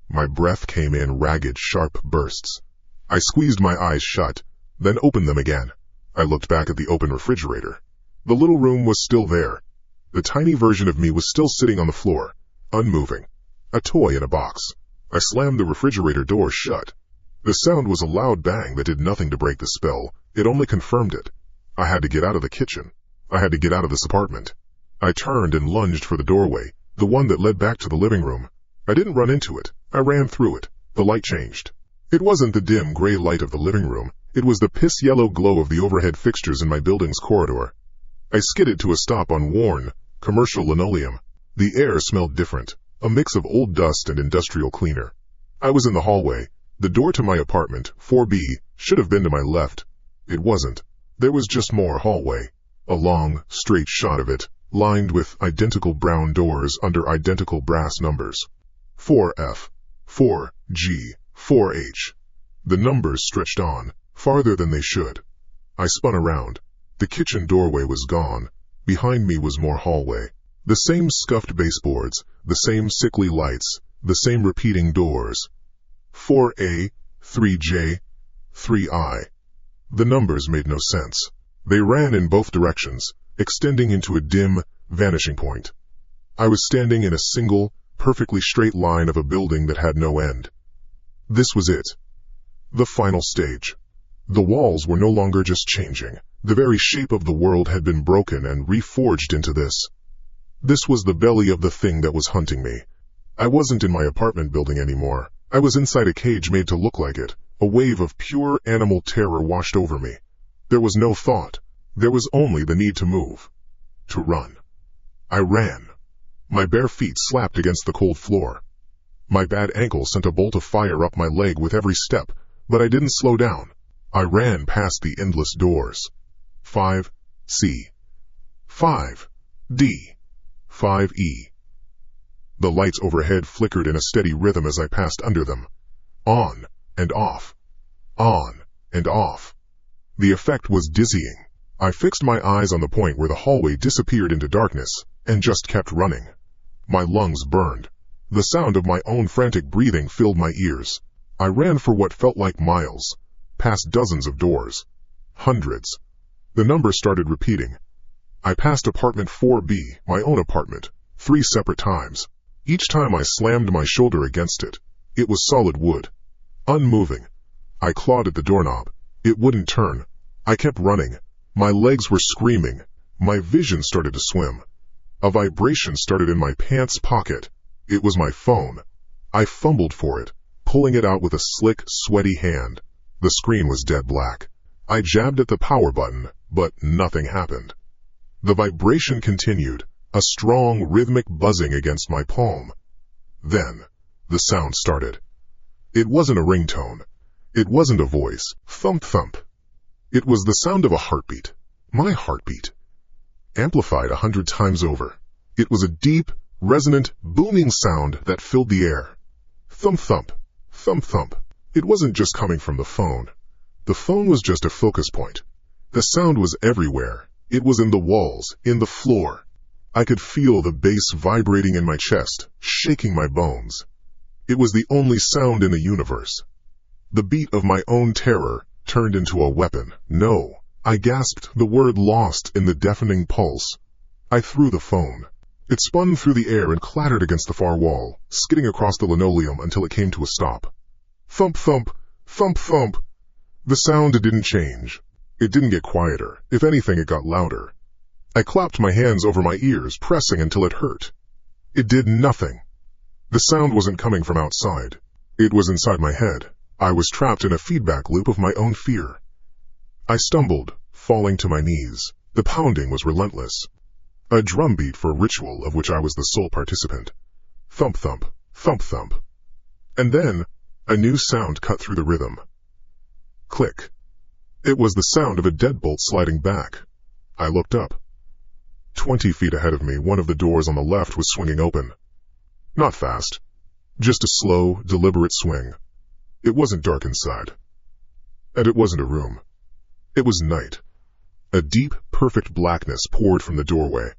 My breath came in ragged, sharp bursts. I squeezed my eyes shut, then opened them again. I looked back at the open refrigerator. The little room was still there. The tiny version of me was still sitting on the floor, unmoving, a toy in a box. I slammed the refrigerator door shut. The sound was a loud bang that did nothing to break the spell. It only confirmed it. I had to get out of the kitchen. I had to get out of this apartment. I turned and lunged for the doorway, the one that led back to the living room. I didn't run into it. I ran through it. The light changed. It wasn't the dim gray light of the living room. It was the piss-yellow glow of the overhead fixtures in my building's corridor. I skidded to a stop on worn, commercial linoleum. The air smelled different, a mix of old dust and industrial cleaner. I was in the hallway. The door to my apartment, 4B, should have been to my left. It wasn't. There was just more hallway. A long, straight shot of it, lined with identical brown doors under identical brass numbers. 4F, 4G, 4H. The numbers stretched on, farther than they should. I spun around. The kitchen doorway was gone. Behind me was more hallway. The same scuffed baseboards, the same sickly lights, the same repeating doors. 4A, 3J, 3I. The numbers made no sense. They ran in both directions, extending into a dim, vanishing point. I was standing in a single, perfectly straight line of a building that had no end. This was it. The final stage. The walls were no longer just changing. The very shape of the world had been broken and reforged into this. This was the belly of the thing that was hunting me. I wasn't in my apartment building anymore. I was inside a cage made to look like it. A wave of pure animal terror washed over me. There was no thought. There was only the need to move. To run. I ran. My bare feet slapped against the cold floor. My bad ankle sent a bolt of fire up my leg with every step, but I didn't slow down. I ran past the endless doors. 5C. 5D. 5E. The lights overhead flickered in a steady rhythm as I passed under them. On and off. On and off. The effect was dizzying. I fixed my eyes on the point where the hallway disappeared into darkness, and just kept running. My lungs burned. The sound of my own frantic breathing filled my ears. I ran for what felt like miles, past dozens of doors. Hundreds. The number started repeating. I passed apartment 4B, my own apartment, 3 separate times. Each time I slammed my shoulder against it. It was solid wood, unmoving. I clawed at the doorknob. It wouldn't turn. I kept running. My legs were screaming. My vision started to swim. A vibration started in my pants pocket. It was my phone. I fumbled for it, pulling it out with a slick, sweaty hand. The screen was dead black. I jabbed at the power button, but nothing happened. The vibration continued, a strong, rhythmic buzzing against my palm. Then, the sound started. It wasn't a ringtone. It wasn't a voice. Thump thump. It was the sound of a heartbeat. My heartbeat. Amplified 100 times over. It was a deep, resonant, booming sound that filled the air. Thump thump. Thump thump. It wasn't just coming from the phone. The phone was just a focus point. The sound was everywhere. It was in the walls, in the floor. I could feel the bass vibrating in my chest, shaking my bones. It was the only sound in the universe. The beat of my own terror turned into a weapon. No, I gasped, the word lost in the deafening pulse. I threw the phone. It spun through the air and clattered against the far wall, skidding across the linoleum until it came to a stop. Thump thump, thump thump. The sound didn't change. It didn't get quieter. If anything, it got louder. I clapped my hands over my ears, pressing until it hurt. It did nothing. The sound wasn't coming from outside. It was inside my head. I was trapped in a feedback loop of my own fear. I stumbled, falling to my knees. The pounding was relentless. A drumbeat for a ritual of which I was the sole participant. Thump thump, thump thump. And then, a new sound cut through the rhythm. Click. It was the sound of a deadbolt sliding back. I looked up. 20 feet ahead of me, one of the doors on the left was swinging open. Not fast. Just a slow, deliberate swing. It wasn't dark inside. And it wasn't a room. It was night. A deep, perfect blackness poured from the doorway.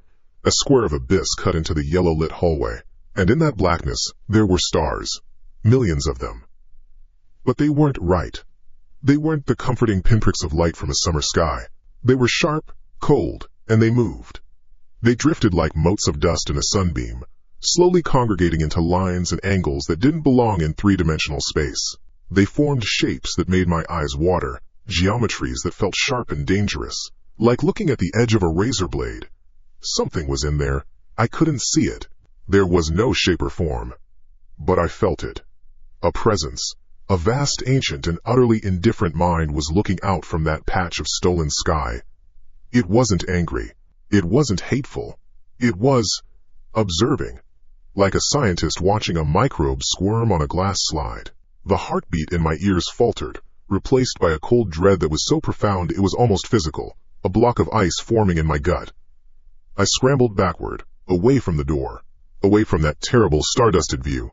A square of abyss cut into the yellow-lit hallway. And in that blackness, there were stars. Millions of them. But they weren't right. They weren't the comforting pinpricks of light from a summer sky. They were sharp, cold, and they moved. They drifted like motes of dust in a sunbeam, slowly congregating into lines and angles that didn't belong in three-dimensional space. They formed shapes that made my eyes water, geometries that felt sharp and dangerous, like looking at the edge of a razor blade. Something was in there. I couldn't see it. There was no shape or form. But I felt it. A presence. A vast, ancient, and utterly indifferent mind was looking out from that patch of stolen sky. It wasn't angry. It wasn't hateful. It was observing, like a scientist watching a microbe squirm on a glass slide. The heartbeat in my ears faltered, replaced by a cold dread that was so profound it was almost physical, a block of ice forming in my gut. I scrambled backward, away from the door, away from that terrible stardusted view.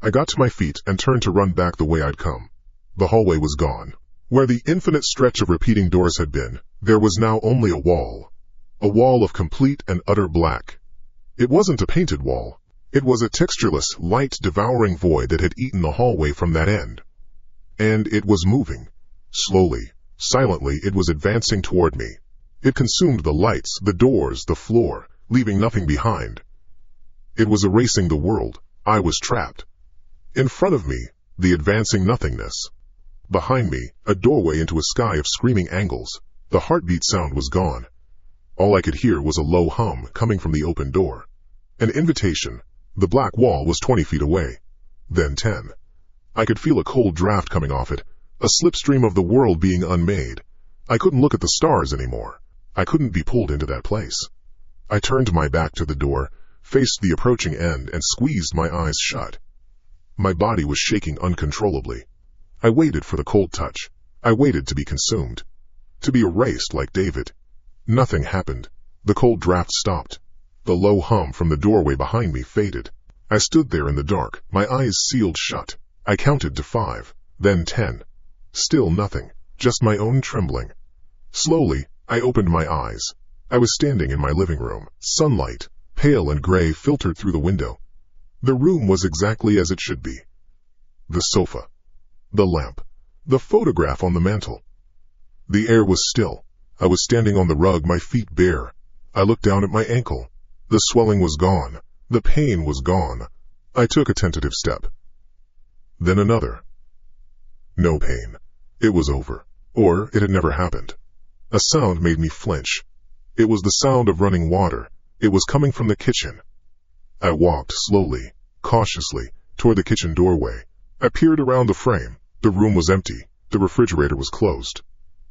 I got to my feet and turned to run back the way I'd come. The hallway was gone. Where the infinite stretch of repeating doors had been, there was now only a wall of complete and utter black. It wasn't a painted wall. It was a textureless, light-devouring void that had eaten the hallway from that end. And it was moving. Slowly, silently, it was advancing toward me. It consumed the lights, the doors, the floor, leaving nothing behind. It was erasing the world. I was trapped. In front of me, the advancing nothingness. Behind me, a doorway into a sky of screaming angles. The heartbeat sound was gone. All I could hear was a low hum coming from the open door. An invitation. The black wall was 20 feet away. Then 10. I could feel a cold draft coming off it, a slipstream of the world being unmade. I couldn't look at the stars anymore. I couldn't be pulled into that place. I turned my back to the door, faced the approaching end, and squeezed my eyes shut. My body was shaking uncontrollably. I waited for the cold touch. I waited to be consumed. To be erased like David. Nothing happened. The cold draft stopped. The low hum from the doorway behind me faded. I stood there in the dark, my eyes sealed shut. I counted to 5, then 10. Still nothing, just my own trembling. Slowly, I opened my eyes. I was standing in my living room. Sunlight, pale and gray, filtered through the window. The room was exactly as it should be. The sofa, the lamp, the photograph on the mantel. The air was still. I was standing on the rug, my feet bare. I looked down at my ankle. The swelling was gone. The pain was gone. I took a tentative step. Then another. No pain. It was over. Or it had never happened. A sound made me flinch. It was the sound of running water. It was coming from the kitchen. I walked slowly, cautiously, toward the kitchen doorway. I peered around the frame. The room was empty. The refrigerator was closed.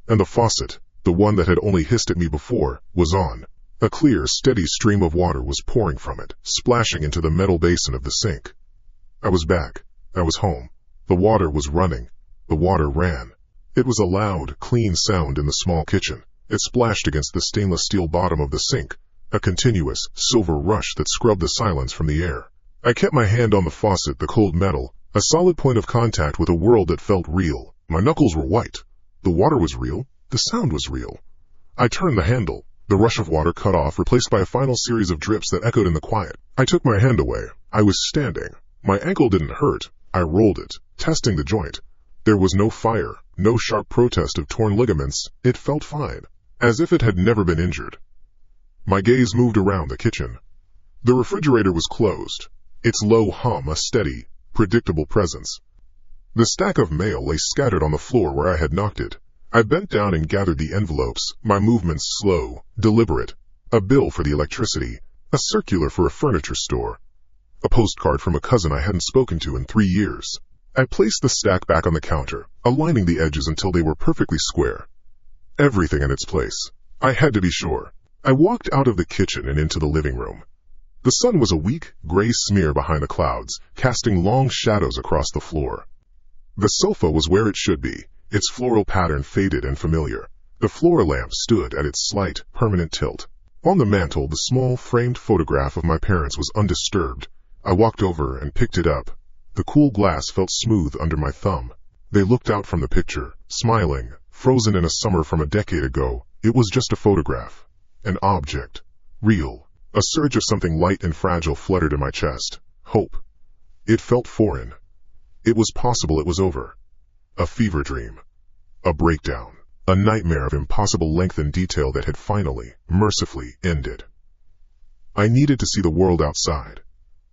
And the faucet, the one that had only hissed at me before, was on. A clear, steady stream of water was pouring from it, splashing into the metal basin of the sink. I was back. I was home. The water was running. The water ran. It was a loud, clean sound in the small kitchen. It splashed against the stainless steel bottom of the sink, a continuous, silver rush that scrubbed the silence from the air. I kept my hand on the faucet, the cold metal, a solid point of contact with a world that felt real. My knuckles were white. The water was real. The sound was real. I turned the handle. The rush of water cut off, replaced by a final series of drips that echoed in the quiet. I took my hand away. I was standing. My ankle didn't hurt. I rolled it, testing the joint. There was no fire, no sharp protest of torn ligaments. It felt fine, as if it had never been injured. My gaze moved around the kitchen. The refrigerator was closed, its low hum a steady, predictable presence. The stack of mail lay scattered on the floor where I had knocked it. I bent down and gathered the envelopes, my movements slow, deliberate. A bill for the electricity, a circular for a furniture store, a postcard from a cousin I hadn't spoken to in 3 years. I placed the stack back on the counter, aligning the edges until they were perfectly square. Everything in its place. I had to be sure. I walked out of the kitchen and into the living room. The sun was a weak, gray smear behind the clouds, casting long shadows across the floor. The sofa was where it should be, its floral pattern faded and familiar. The floor lamp stood at its slight, permanent tilt. On the mantel, the small, framed photograph of my parents was undisturbed. I walked over and picked it up. The cool glass felt smooth under my thumb. They looked out from the picture, smiling, frozen in a summer from a decade ago. It was just a photograph. An object. Real. A surge of something light and fragile fluttered in my chest. Hope. It felt foreign. It was possible it was over. A fever dream. A breakdown. A nightmare of impossible length and detail that had finally, mercifully, ended. I needed to see the world outside.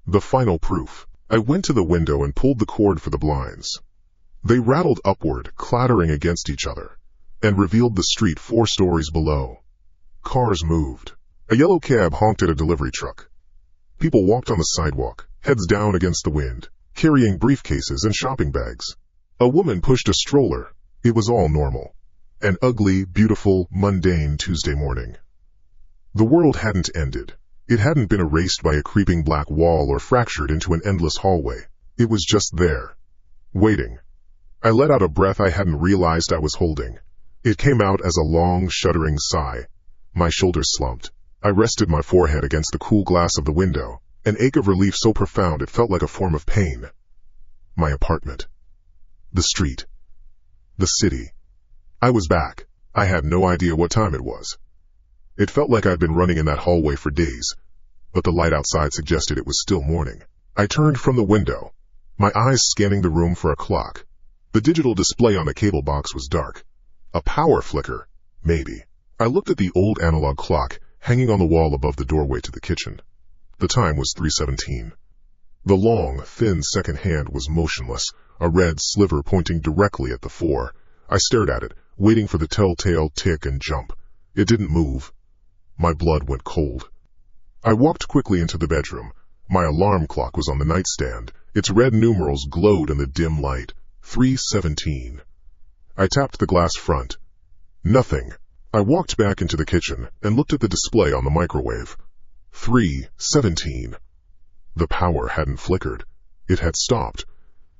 The final proof. I went to the window and pulled the cord for the blinds. They rattled upward, clattering against each other, and revealed the street 4 stories below. Cars moved. A yellow cab honked at a delivery truck. People walked on the sidewalk, heads down against the wind, carrying briefcases and shopping bags. A woman pushed a stroller. It was all normal. An ugly, beautiful, mundane Tuesday morning. The world hadn't ended. It hadn't been erased by a creeping black wall or fractured into an endless hallway. It was just there, waiting. I let out a breath I hadn't realized I was holding. It came out as a long, shuddering sigh. My shoulders slumped. I rested my forehead against the cool glass of the window, an ache of relief so profound it felt like a form of pain. My apartment. The street. The city. I was back. I had no idea what time it was. It felt like I'd been running in that hallway for days, but the light outside suggested it was still morning. I turned from the window, my eyes scanning the room for a clock. The digital display on the cable box was dark. A power flicker, maybe. I looked at the old analog clock hanging on the wall above the doorway to the kitchen. The time was 3:17. The long, thin second hand was motionless, a red sliver pointing directly at the 4. I stared at it, waiting for the telltale tick and jump. It didn't move. My blood went cold. I walked quickly into the bedroom. My alarm clock was on the nightstand. Its red numerals glowed in the dim light. 3:17. I tapped the glass front. Nothing. I walked back into the kitchen and looked at the display on the microwave. 3:17. The power hadn't flickered. It had stopped.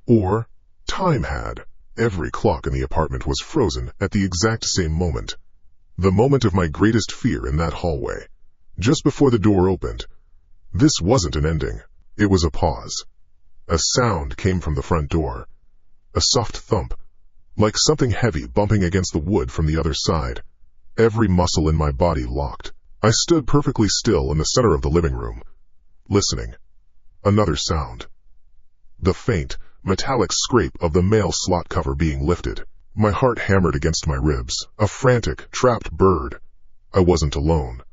Or, time had. Every clock in the apartment was frozen at the exact same moment. The moment of my greatest fear in that hallway. Just before the door opened. This wasn't an ending. It was a pause. A sound came from the front door. A soft thump, like something heavy bumping against the wood from the other side. Every muscle in my body locked. I stood perfectly still in the center of the living room, listening. Another sound. The faint, metallic scrape of the mail slot cover being lifted. My heart hammered against my ribs, a frantic, trapped bird. I wasn't alone.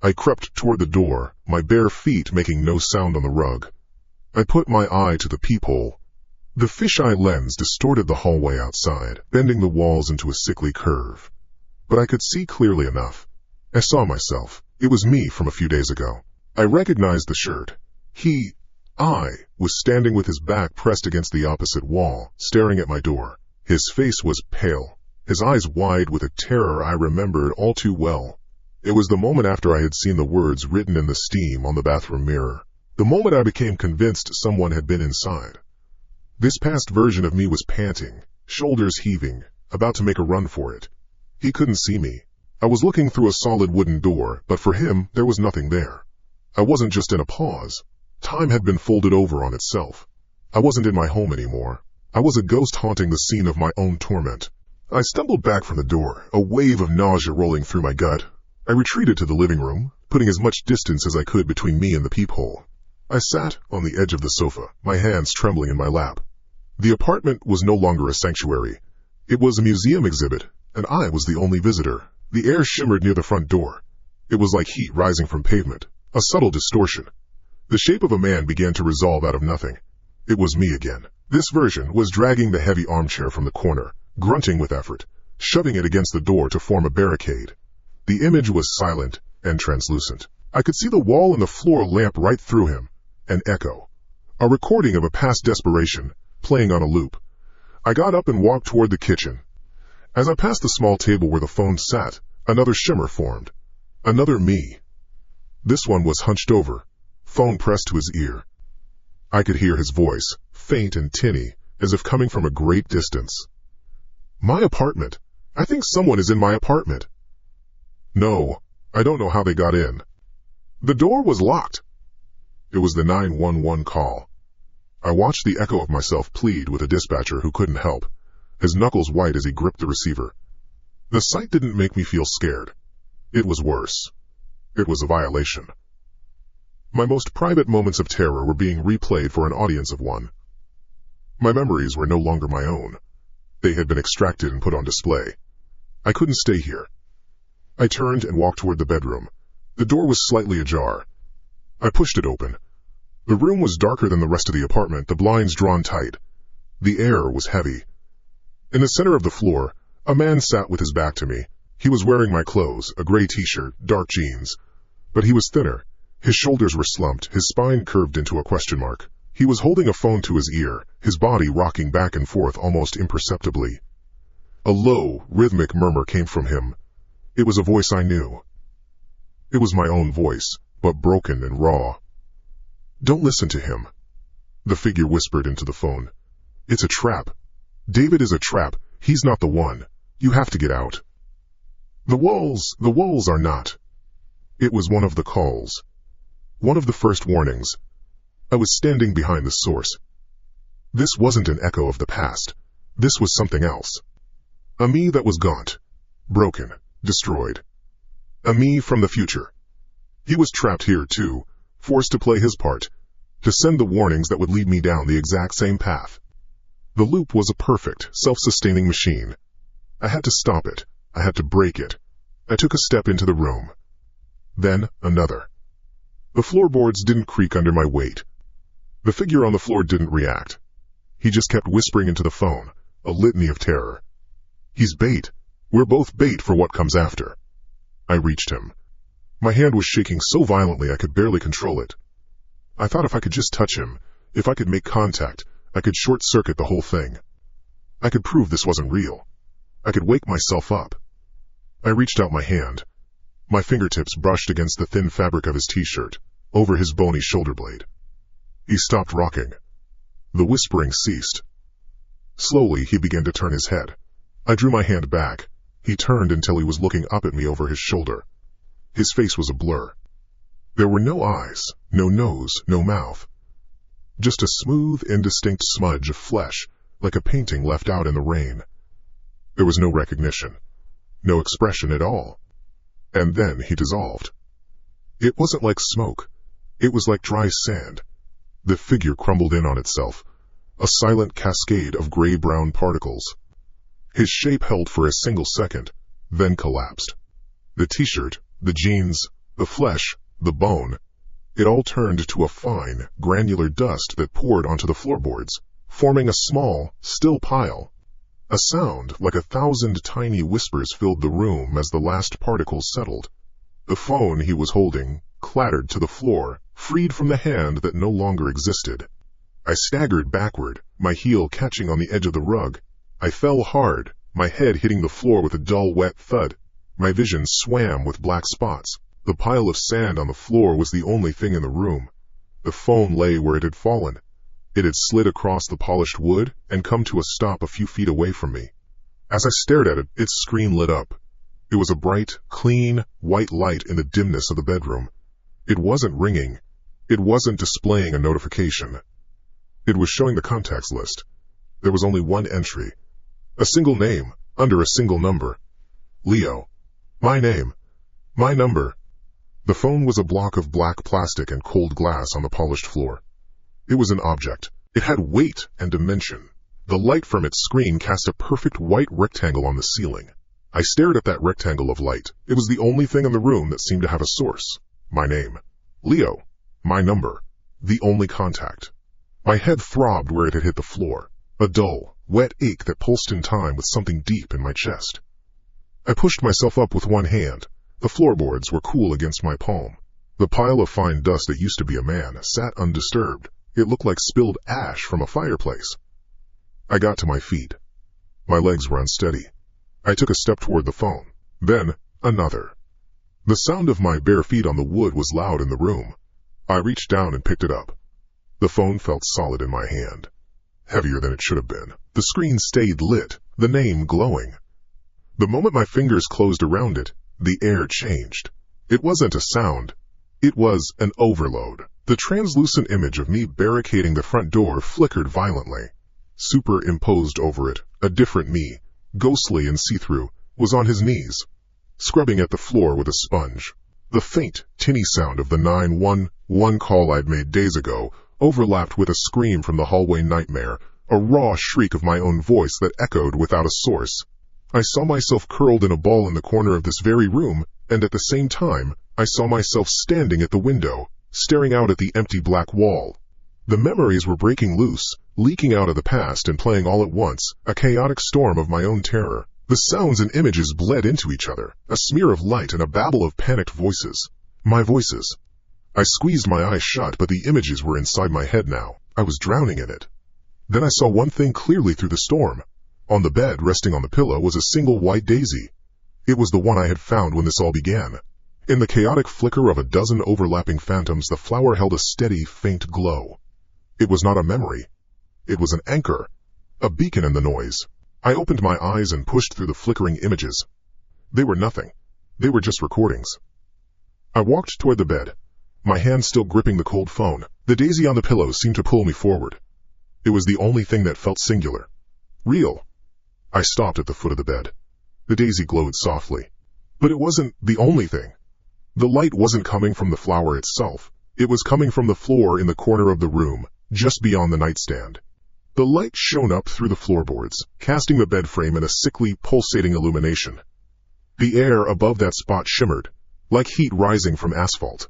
I crept toward the door, my bare feet making no sound on the rug. I put my eye to the peephole. The fisheye lens distorted the hallway outside, bending the walls into a sickly curve. But I could see clearly enough. I saw myself. It was me from a few days ago. I recognized the shirt. I was standing with his back pressed against the opposite wall, staring at my door. His face was pale, his eyes wide with a terror I remembered all too well. It was the moment after I had seen the words written in the steam on the bathroom mirror. The moment I became convinced someone had been inside. This past version of me was panting, shoulders heaving, about to make a run for it. He couldn't see me. I was looking through a solid wooden door, but for him, there was nothing there. I wasn't just in a pause. Time had been folded over on itself. I wasn't in my home anymore. I was a ghost haunting the scene of my own torment. I stumbled back from the door, a wave of nausea rolling through my gut. I retreated to the living room, putting as much distance as I could between me and the peephole. I sat on the edge of the sofa, my hands trembling in my lap. The apartment was no longer a sanctuary. It was a museum exhibit, and I was the only visitor. The air shimmered near the front door. It was like heat rising from pavement, a subtle distortion. The shape of a man began to resolve out of nothing. It was me again. This version was dragging the heavy armchair from the corner, grunting with effort, shoving it against the door to form a barricade. The image was silent and translucent. I could see the wall and the floor lamp right through him. An echo. A recording of a past desperation, playing on a loop. I got up and walked toward the kitchen. As I passed the small table where the phone sat, another shimmer formed. Another me. This one was hunched over, phone pressed to his ear. I could hear his voice, faint and tinny, as if coming from a great distance. My apartment. I think someone is in my apartment. No, I don't know how they got in. The door was locked. It was the 911 call. I watched the echo of myself plead with a dispatcher who couldn't help, his knuckles white as he gripped the receiver. The sight didn't make me feel scared. It was worse. It was a violation. My most private moments of terror were being replayed for an audience of one. My memories were no longer my own. They had been extracted and put on display. I couldn't stay here. I turned and walked toward the bedroom. The door was slightly ajar. I pushed it open. The room was darker than the rest of the apartment, the blinds drawn tight. The air was heavy. In the center of the floor, a man sat with his back to me. He was wearing my clothes, a gray t-shirt, dark jeans. But he was thinner. His shoulders were slumped, his spine curved into a question mark. He was holding a phone to his ear, his body rocking back and forth almost imperceptibly. A low, rhythmic murmur came from him. It was a voice I knew. It was my own voice, but broken and raw. Don't listen to him. The figure whispered into the phone. It's a trap. David is a trap. He's not the one. You have to get out. The walls are not. It was one of the calls. One of the first warnings. I was standing behind the source. This wasn't an echo of the past. This was something else. A me that was gaunt, broken, destroyed. A me from the future. He was trapped here too, forced to play his part, to send the warnings that would lead me down the exact same path. The loop was a perfect, self-sustaining machine. I had to stop it. I had to break it. I took a step into the room. Then another. The floorboards didn't creak under my weight. The figure on the floor didn't react. He just kept whispering into the phone, a litany of terror. He's bait. We're both bait for what comes after. I reached him. My hand was shaking so violently I could barely control it. I thought if I could just touch him, if I could make contact, I could short-circuit the whole thing. I could prove this wasn't real. I could wake myself up. I reached out my hand. My fingertips brushed against the thin fabric of his t-shirt, over his bony shoulder blade. He stopped rocking. The whispering ceased. Slowly, he began to turn his head. I drew my hand back. He turned until he was looking up at me over his shoulder. His face was a blur. There were no eyes, no nose, no mouth. Just a smooth, indistinct smudge of flesh, like a painting left out in the rain. There was no recognition, no expression at all. And then he dissolved. It wasn't like smoke. It was like dry sand. The figure crumbled in on itself, a silent cascade of gray-brown particles. His shape held for a single second, then collapsed. The t-shirt, the jeans, The flesh, the bone, it all turned to a fine, granular dust that poured onto the floorboards, forming a small, still pile. A sound like 1,000 tiny whispers filled the room as the last particles settled. The phone he was holding clattered to the floor, freed from the hand that no longer existed. I staggered backward, my heel catching on the edge of the rug. I fell hard, my head hitting the floor with a dull, wet thud. My vision swam with black spots. The pile of sand on the floor was the only thing in the room. The phone lay where it had fallen. It had slid across the polished wood and come to a stop a few feet away from me. As I stared at it, its screen lit up. It was a bright, clean, white light in the dimness of the bedroom. It wasn't ringing. It wasn't displaying a notification. It was showing the contacts list. There was only one entry. A single name, under a single number. Leo. My name. My number. The phone was a block of black plastic and cold glass on the polished floor. It was an object. It had weight and dimension. The light from its screen cast a perfect white rectangle on the ceiling. I stared at that rectangle of light. It was the only thing in the room that seemed to have a source. My name. Leo. My number. The only contact. My head throbbed where it had hit the floor. A dull, wet ache that pulsed in time with something deep in my chest. I pushed myself up with one hand. The floorboards were cool against my palm. The pile of fine dust that used to be a man sat undisturbed. It looked like spilled ash from a fireplace. I got to my feet. My legs were unsteady. I took a step toward the phone. Then, another. The sound of my bare feet on the wood was loud in the room. I reached down and picked it up. The phone felt solid in my hand. Heavier than it should have been. The screen stayed lit, the name glowing. The moment my fingers closed around it, the air changed. It wasn't a sound. It was an overload. The translucent image of me barricading the front door flickered violently. Superimposed over it, a different me, ghostly and see-through, was on his knees, scrubbing at the floor with a sponge. The faint, tinny sound of the 911 call I'd made days ago overlapped with a scream from the hallway nightmare, a raw shriek of my own voice that echoed without a source. I saw myself curled in a ball in the corner of this very room, and at the same time, I saw myself standing at the window, staring out at the empty black wall. The memories were breaking loose, leaking out of the past and playing all at once, a chaotic storm of my own terror. The sounds and images bled into each other, a smear of light and a babble of panicked voices. My voices. I squeezed my eyes shut, but the images were inside my head now. I was drowning in it. Then I saw one thing clearly through the storm. On the bed, resting on the pillow, was a single white daisy. It was the one I had found when this all began. In the chaotic flicker of a dozen overlapping phantoms, the flower held a steady, faint glow. It was not a memory. It was an anchor, a beacon in the noise. I opened my eyes and pushed through the flickering images. They were nothing. They were just recordings. I walked toward the bed, my hand still gripping the cold phone. The daisy on the pillow seemed to pull me forward. It was the only thing that felt singular. Real. I stopped at the foot of the bed. The daisy glowed softly. But it wasn't the only thing. The light wasn't coming from the flower itself. It was coming from the floor in the corner of the room, just beyond the nightstand. The light shone up through the floorboards, casting the bed frame in a sickly, pulsating illumination. The air above that spot shimmered, like heat rising from asphalt.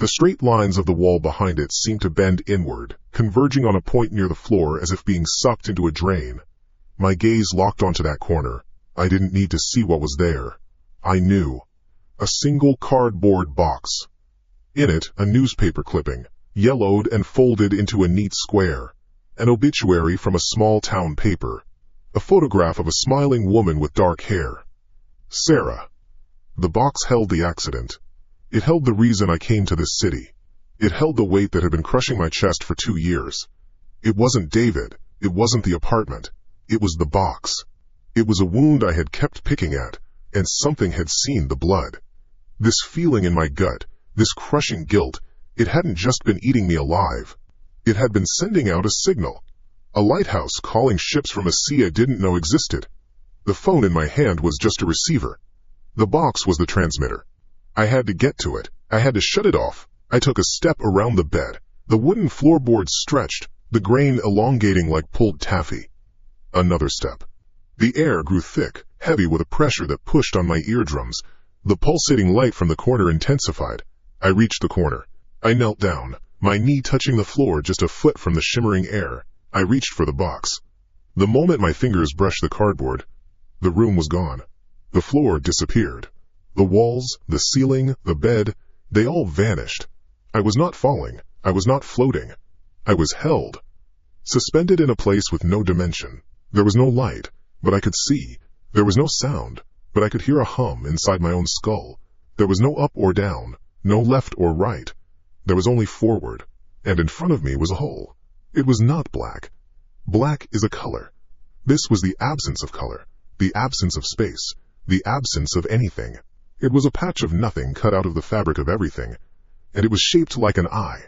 The straight lines of the wall behind it seemed to bend inward, converging on a point near the floor as if being sucked into a drain. My gaze locked onto that corner. I didn't need to see what was there. I knew. A single cardboard box. In it, a newspaper clipping, yellowed and folded into a neat square. An obituary from a small town paper. A photograph of a smiling woman with dark hair. Sarah. The box held the accident. It held the reason I came to this city. It held the weight that had been crushing my chest for 2 years. It wasn't David. It wasn't the apartment. It was the box. It was a wound I had kept picking at, and something had seen the blood. This feeling in my gut, this crushing guilt, it hadn't just been eating me alive. It had been sending out a signal. A lighthouse calling ships from a sea I didn't know existed. The phone in my hand was just a receiver. The box was the transmitter. I had to get to it. I had to shut it off. I took a step around the bed. The wooden floorboards stretched, the grain elongating like pulled taffy. Another step. The air grew thick, heavy with a pressure that pushed on my eardrums. The pulsating light from the corner intensified. I reached the corner. I knelt down, my knee touching the floor just a foot from the shimmering air. I reached for the box. The moment my fingers brushed the cardboard, the room was gone. The floor disappeared. The walls, the ceiling, the bed, they all vanished. I was not falling. I was not floating. I was held. Suspended in a place with no dimension. There was no light, but I could see. There was no sound, but I could hear a hum inside my own skull. There was no up or down, no left or right. There was only forward, and in front of me was a hole. It was not black. Black is a color. This was the absence of color, the absence of space, the absence of anything. It was a patch of nothing cut out of the fabric of everything, and it was shaped like an eye.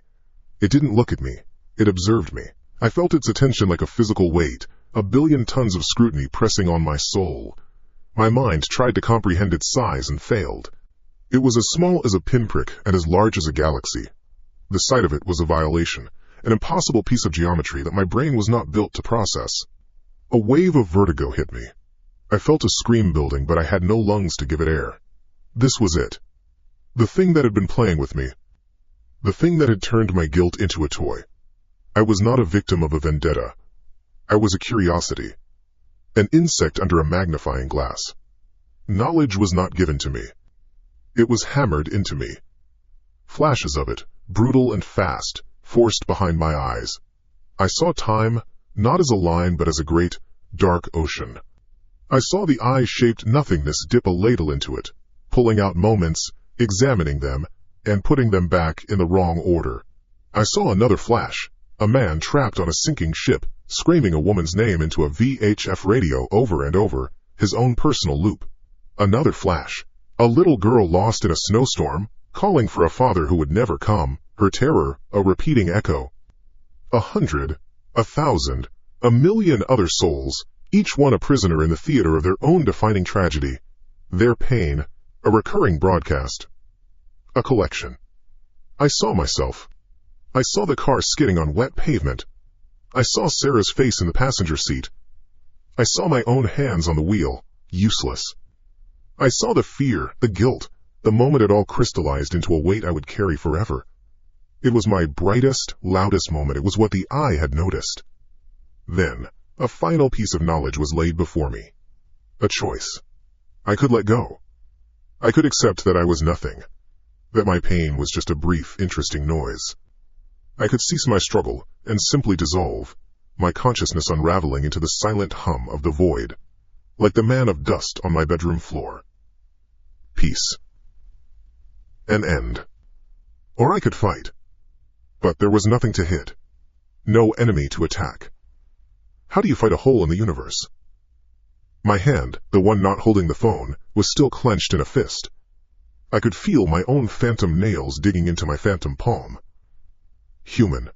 It didn't look at me. It observed me. I felt its attention like a physical weight, a billion tons of scrutiny pressing on my soul. My mind tried to comprehend its size and failed. It was as small as a pinprick and as large as a galaxy. The sight of it was a violation, an impossible piece of geometry that my brain was not built to process. A wave of vertigo hit me. I felt a scream building, but I had no lungs to give it air. This was it. The thing that had been playing with me. The thing that had turned my guilt into a toy. I was not a victim of a vendetta. I was a curiosity. An insect under a magnifying glass. Knowledge was not given to me. It was hammered into me. Flashes of it, brutal and fast, forced behind my eyes. I saw time, not as a line but as a great, dark ocean. I saw the eye-shaped nothingness dip a ladle into it, pulling out moments, examining them, and putting them back in the wrong order. I saw another flash, a man trapped on a sinking ship, screaming a woman's name into a VHF radio over and over, his own personal loop. Another flash, a little girl lost in a snowstorm, calling for a father who would never come, her terror a repeating echo. 100, 1,000, 1,000,000 other souls, each one a prisoner in the theater of their own defining tragedy. Their pain, a recurring broadcast. A collection. I saw myself. I saw the car skidding on wet pavement. I saw Sarah's face in the passenger seat. I saw my own hands on the wheel, useless. I saw the fear, the guilt, the moment it all crystallized into a weight I would carry forever. It was my brightest, loudest moment. It was what the eye had noticed. Then, a final piece of knowledge was laid before me. A choice. I could let go. I could accept that I was nothing, that my pain was just a brief, interesting noise. I could cease my struggle and simply dissolve, my consciousness unraveling into the silent hum of the void, like the man of dust on my bedroom floor. Peace. An end. Or I could fight. But there was nothing to hit. No enemy to attack. How do you fight a hole in the universe? My hand, the one not holding the phone, was still clenched in a fist. I could feel my own phantom nails digging into my phantom palm. Human.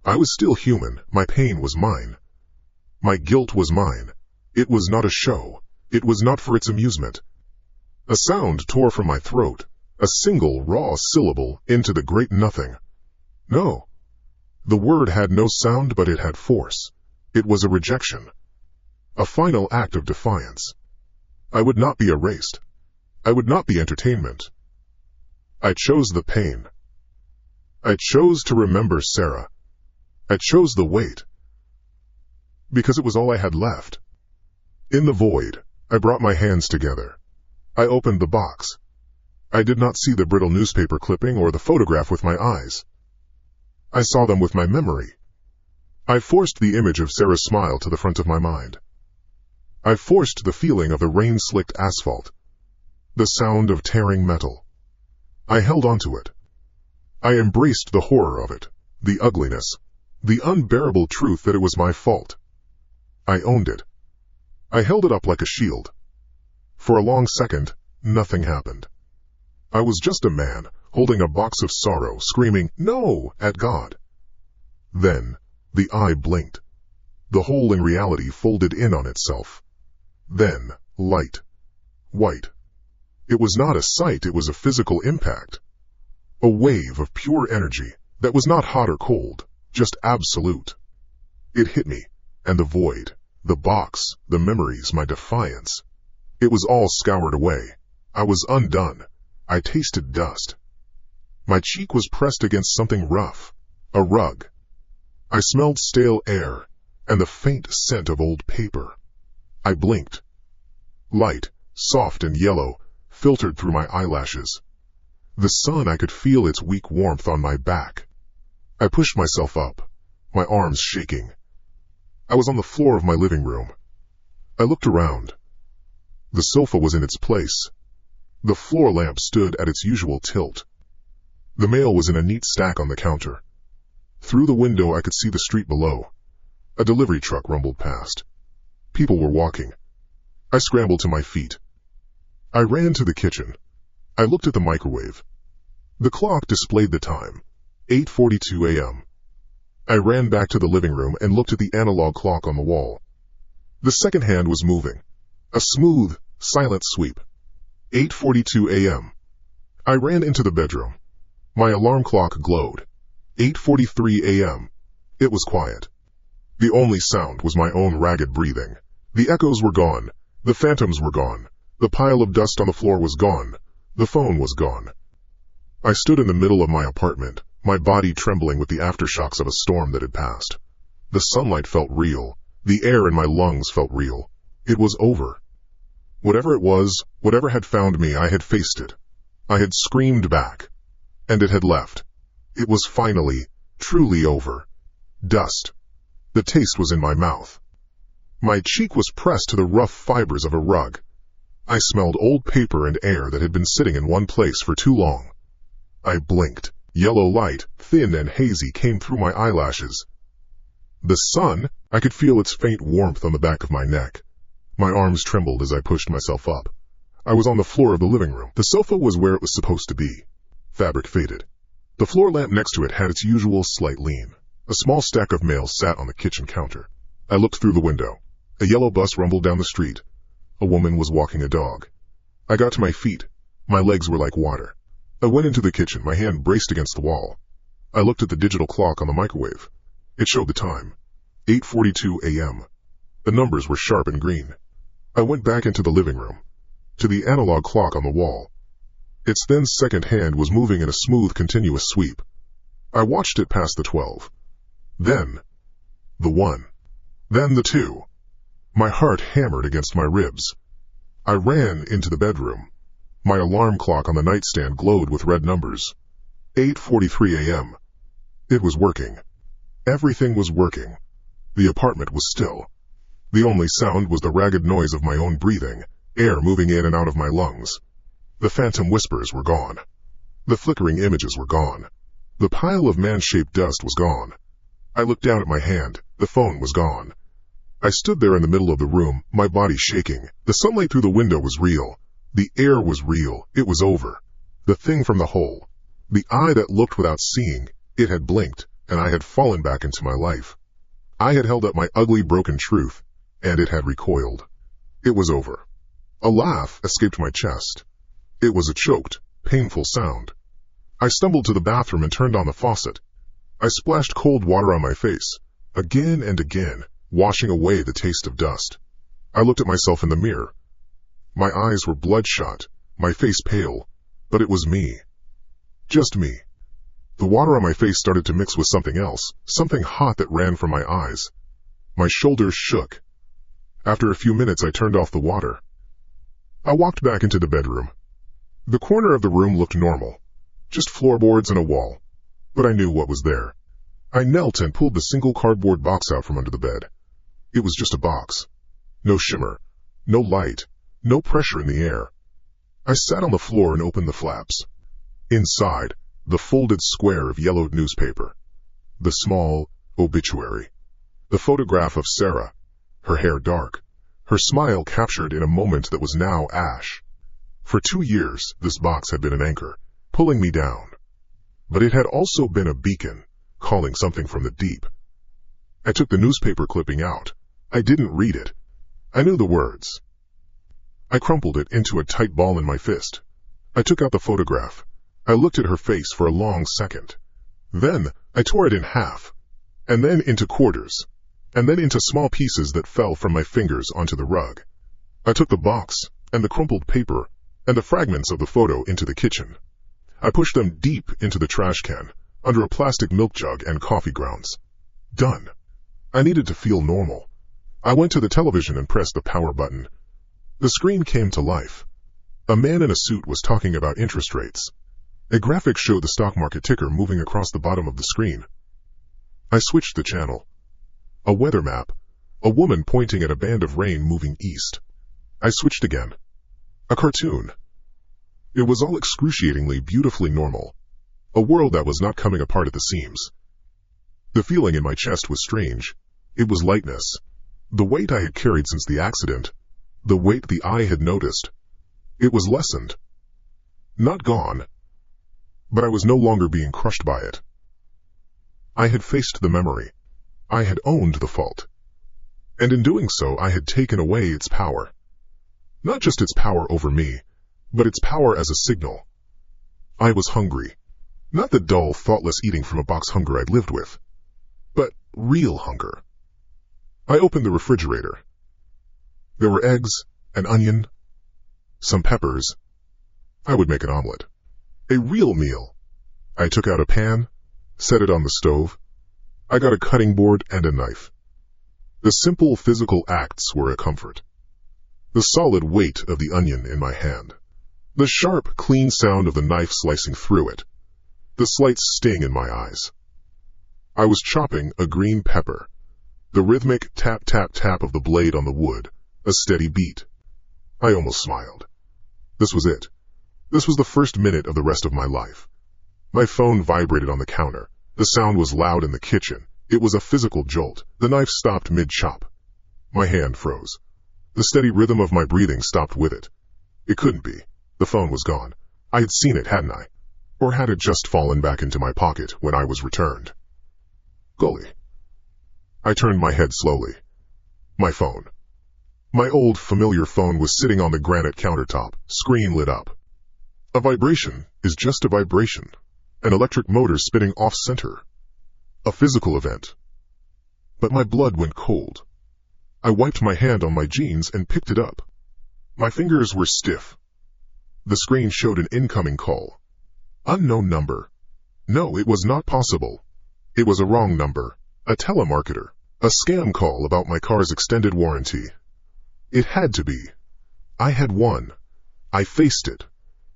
I was still human. My pain was mine. My guilt was mine. It was not a show. It was not for its amusement. A sound tore from my throat, a single raw syllable into the great nothing. No. The word had no sound, but it had force. It was a rejection. A final act of defiance. I would not be erased. I would not be entertainment. I chose the pain. I chose to remember Sarah. I chose the weight. Because it was all I had left. In the void, I brought my hands together. I opened the box. I did not see the brittle newspaper clipping or the photograph with my eyes. I saw them with my memory. I forced the image of Sarah's smile to the front of my mind. I forced the feeling of the rain-slicked asphalt, the sound of tearing metal. I held onto it. I embraced the horror of it, the ugliness, the unbearable truth that it was my fault. I owned it. I held it up like a shield. For a long second, nothing happened. I was just a man, holding a box of sorrow, screaming, "No!" at God. Then, the eye blinked. The hole in reality folded in on itself. Then, light. White. It was not a sight, it was a physical impact. A wave of pure energy that was not hot or cold, just absolute. It hit me, and the void, the box, the memories, my defiance. It was all scoured away. I was undone. I tasted dust. My cheek was pressed against something rough, a rug. I smelled stale air and the faint scent of old paper. I blinked. Light, soft and yellow, filtered through my eyelashes. The sun, I could feel its weak warmth on my back. I pushed myself up, my arms shaking. I was on the floor of my living room. I looked around. The sofa was in its place. The floor lamp stood at its usual tilt. The mail was in a neat stack on the counter. Through the window I could see the street below. A delivery truck rumbled past. People were walking. I scrambled to my feet. I ran to the kitchen. I looked at the microwave. The clock displayed the time, 8:42 a.m. I ran back to the living room and looked at the analog clock on the wall. The second hand was moving. A smooth, silent sweep. 8:42 a.m. I ran into the bedroom. My alarm clock glowed. 8:43 a.m. It was quiet. The only sound was my own ragged breathing. The echoes were gone. The phantoms were gone. The pile of dust on the floor was gone. The phone was gone. I stood in the middle of my apartment, my body trembling with the aftershocks of a storm that had passed. The sunlight felt real. The air in my lungs felt real. It was over. Whatever it was, whatever had found me, I had faced it. I had screamed back. And it had left. It was finally, truly over. Dust. The taste was in my mouth. My cheek was pressed to the rough fibers of a rug. I smelled old paper and air that had been sitting in one place for too long. I blinked. Yellow light, thin and hazy, came through my eyelashes. The sun, I could feel its faint warmth on the back of my neck. My arms trembled as I pushed myself up. I was on the floor of the living room. The sofa was where it was supposed to be. Fabric faded. The floor lamp next to it had its usual slight lean. A small stack of mail sat on the kitchen counter. I looked through the window. A yellow bus rumbled down the street. A woman was walking a dog. I got to my feet. My legs were like water. I went into the kitchen, my hand braced against the wall. I looked at the digital clock on the microwave. It showed the time. 8:42 a.m. The numbers were sharp and green. I went back into the living room, to the analog clock on the wall. Its thin second hand was moving in a smooth, continuous sweep. I watched it past the 12. Then, the 1. Then the 2. My heart hammered against my ribs. I ran into the bedroom. My alarm clock on the nightstand glowed with red numbers. 8:43 a.m. It was working. Everything was working. The apartment was still. The only sound was the ragged noise of my own breathing, air moving in and out of my lungs. The phantom whispers were gone. The flickering images were gone. The pile of man-shaped dust was gone. I looked down at my hand. The phone was gone. I stood there in the middle of the room, my body shaking. The sunlight through the window was real. The air was real. It was over. The thing from the hole. The eye that looked without seeing. It had blinked, and I had fallen back into my life. I had held up my ugly, broken truth, and it had recoiled. It was over. A laugh escaped my chest. It was a choked, painful sound. I stumbled to the bathroom and turned on the faucet. I splashed cold water on my face, again and again, washing away the taste of dust. I looked at myself in the mirror. My eyes were bloodshot, my face pale, but it was me. Just me. The water on my face started to mix with something else, something hot that ran from my eyes. My shoulders shook. After a few minutes, I turned off the water. I walked back into the bedroom. The corner of the room looked normal, just floorboards and a wall, but I knew what was there. I knelt and pulled the single cardboard box out from under the bed. It was just a box. No shimmer, no light, no pressure in the air. I sat on the floor and opened the flaps. Inside, the folded square of yellowed newspaper. The small obituary. The photograph of Sarah, her hair dark, her smile captured in a moment that was now ash. For 2 years, this box had been an anchor, pulling me down. But it had also been a beacon, calling something from the deep. I took the newspaper clipping out. I didn't read it. I knew the words. I crumpled it into a tight ball in my fist. I took out the photograph. I looked at her face for a long second. Then I tore it in half, and then into quarters, and then into small pieces that fell from my fingers onto the rug. I took the box and the crumpled paper and the fragments of the photo into the kitchen. I pushed them deep into the trash can, under a plastic milk jug and coffee grounds. Done. I needed to feel normal. I went to the television and pressed the power button. The screen came to life. A man in a suit was talking about interest rates. A graphic showed the stock market ticker moving across the bottom of the screen. I switched the channel. A weather map. A woman pointing at a band of rain moving east. I switched again. A cartoon. It was all excruciatingly, beautifully normal. A world that was not coming apart at the seams. The feeling in my chest was strange. It was lightness. The weight I had carried since the accident. The weight the eye had noticed. It was lessened. Not gone. But I was no longer being crushed by it. I had faced the memory. I had owned the fault. And in doing so, I had taken away its power. Not just its power over me, but its power as a signal. I was hungry. Not the dull, thoughtless eating from a box hunger I'd lived with, but real hunger. I opened the refrigerator. There were eggs, an onion, some peppers. I would make an omelet. A real meal. I took out a pan, set it on the stove. I got a cutting board and a knife. The simple physical acts were a comfort. The solid weight of the onion in my hand. The sharp, clean sound of the knife slicing through it. The slight sting in my eyes. I was chopping a green pepper. The rhythmic tap-tap-tap of the blade on the wood. A steady beat. I almost smiled. This was it. This was the first minute of the rest of my life. My phone vibrated on the counter. The sound was loud in the kitchen. It was a physical jolt. The knife stopped mid-chop. My hand froze. The steady rhythm of my breathing stopped with it. It couldn't be. The phone was gone. I had seen it, hadn't I? Or had it just fallen back into my pocket when I was returned? Golly. I turned my head slowly. My phone. My old, familiar phone was sitting on the granite countertop, screen lit up. A vibration is just a vibration. An electric motor spinning off-center. A physical event. But my blood went cold. I wiped my hand on my jeans and picked it up. My fingers were stiff. The screen showed an incoming call. Unknown number. No, it was not possible. It was a wrong number. A telemarketer. A scam call about my car's extended warranty. It had to be. I had won. I faced it.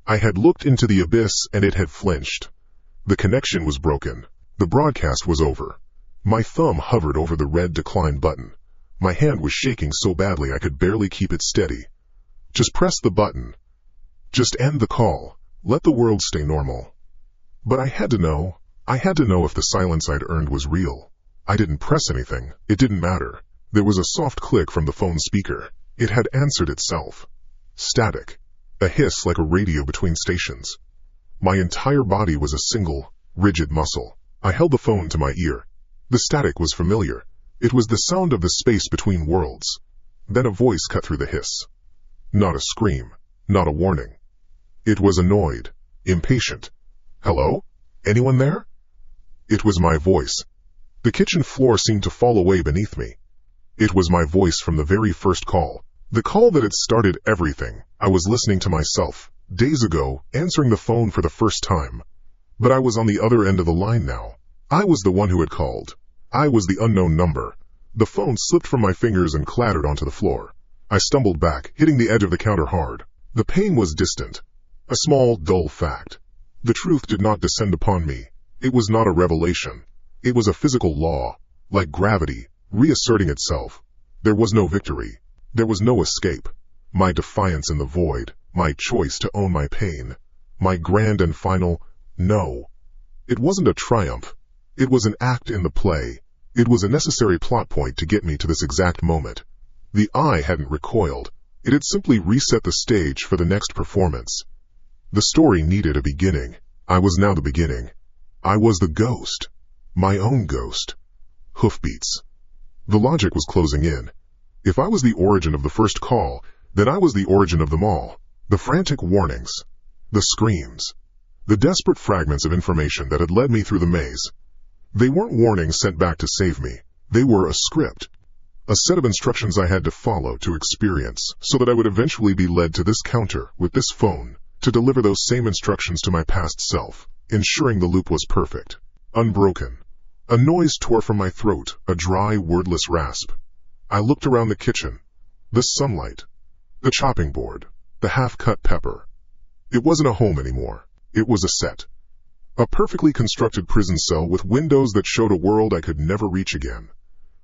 I had looked into the abyss and it had flinched. The connection was broken. The broadcast was over. My thumb hovered over the red decline button. My hand was shaking so badly I could barely keep it steady. Just press the button. Just end the call. Let the world stay normal. But I had to know. I had to know if the silence I'd earned was real. I didn't press anything. It didn't matter. There was a soft click from the phone speaker. It had answered itself. Static. A hiss like a radio between stations. My entire body was a single, rigid muscle. I held the phone to my ear. The static was familiar. It was the sound of the space between worlds. Then a voice cut through the hiss. Not a scream. Not a warning. It was annoyed. Impatient. Hello? Anyone there? It was my voice. The kitchen floor seemed to fall away beneath me. It was my voice from the very first call. The call that had started everything. I was listening to myself, days ago, answering the phone for the first time. But I was on the other end of the line now. I was the one who had called. I was the unknown number. The phone slipped from my fingers and clattered onto the floor. I stumbled back, hitting the edge of the counter hard. The pain was distant. A small, dull fact. The truth did not descend upon me. It was not a revelation. It was a physical law, like gravity, reasserting itself. There was no victory. There was no escape. My defiance in the void, my choice to own my pain, my grand and final no. It wasn't a triumph. It was an act in the play. It was a necessary plot point to get me to this exact moment. The eye hadn't recoiled. It had simply reset the stage for the next performance. The story needed a beginning. I was now the beginning. I was the ghost. My own ghost. Hoofbeats. The logic was closing in. If I was the origin of the first call, then I was the origin of them all. The frantic warnings. The screams. The desperate fragments of information that had led me through the maze. They weren't warnings sent back to save me. They were a script. A set of instructions I had to follow to experience, so that I would eventually be led to this counter with this phone, to deliver those same instructions to my past self, ensuring the loop was perfect, unbroken. A noise tore from my throat, a dry, wordless rasp. I looked around the kitchen. The sunlight, the chopping board, the half-cut pepper. It wasn't a home anymore. It was a set. A perfectly constructed prison cell with windows that showed a world I could never reach again.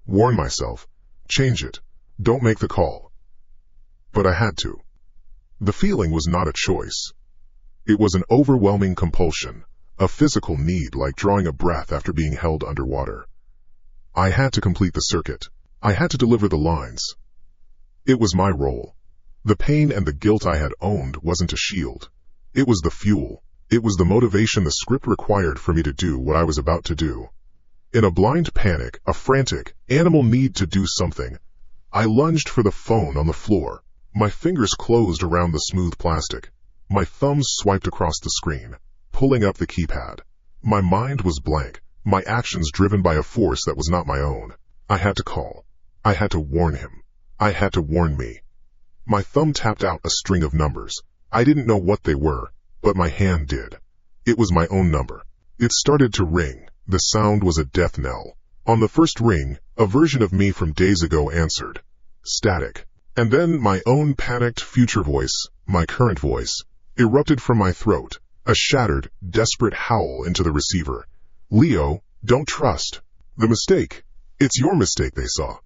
Warn myself, change it, don't make the call. But I had to. The feeling was not a choice. It was an overwhelming compulsion, a physical need like drawing a breath after being held underwater. I had to complete the circuit. I had to deliver the lines. It was my role. The pain and the guilt I had owned wasn't a shield. It was the fuel. It was the motivation the script required for me to do what I was about to do. In a blind panic, a frantic, animal need to do something, I lunged for the phone on the floor. My fingers closed around the smooth plastic. My thumbs swiped across the screen, pulling up the keypad. My mind was blank, my actions driven by a force that was not my own. I had to call. I had to warn him. I had to warn me. My thumb tapped out a string of numbers. I didn't know what they were, but my hand did. It was my own number. It started to ring. The sound was a death knell. On the first ring, a version of me from days ago answered. Static. And then my own panicked future voice, my current voice, erupted from my throat, a shattered, desperate howl into the receiver. Leo, don't trust. The mistake. It's your mistake, they saw.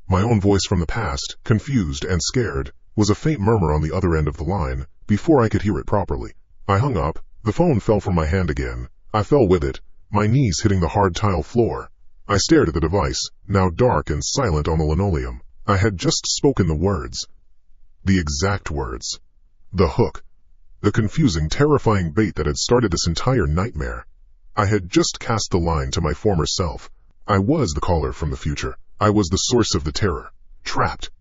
My own voice from the past, confused and scared, was a faint murmur on the other end of the line, before I could hear it properly. I hung up. The phone fell from my hand again. I fell with it, my knees hitting the hard tile floor. I stared at the device, now dark and silent on the linoleum. I had just spoken the words. The exact words. The hook. The confusing, terrifying bait that had started this entire nightmare. I had just cast the line to my former self. I was the caller from the future. I was the source of the terror. Trapped.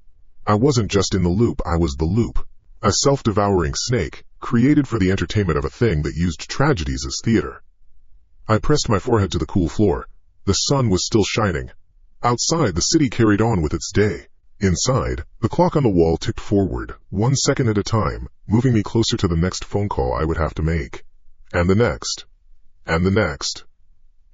I wasn't just in the loop, I was the loop. A self-devouring snake, created for the entertainment of a thing that used tragedies as theater. I pressed my forehead to the cool floor. The sun was still shining. Outside, the city carried on with its day. Inside, the clock on the wall ticked forward, 1 second at a time, moving me closer to the next phone call I would have to make. And the next. And the next.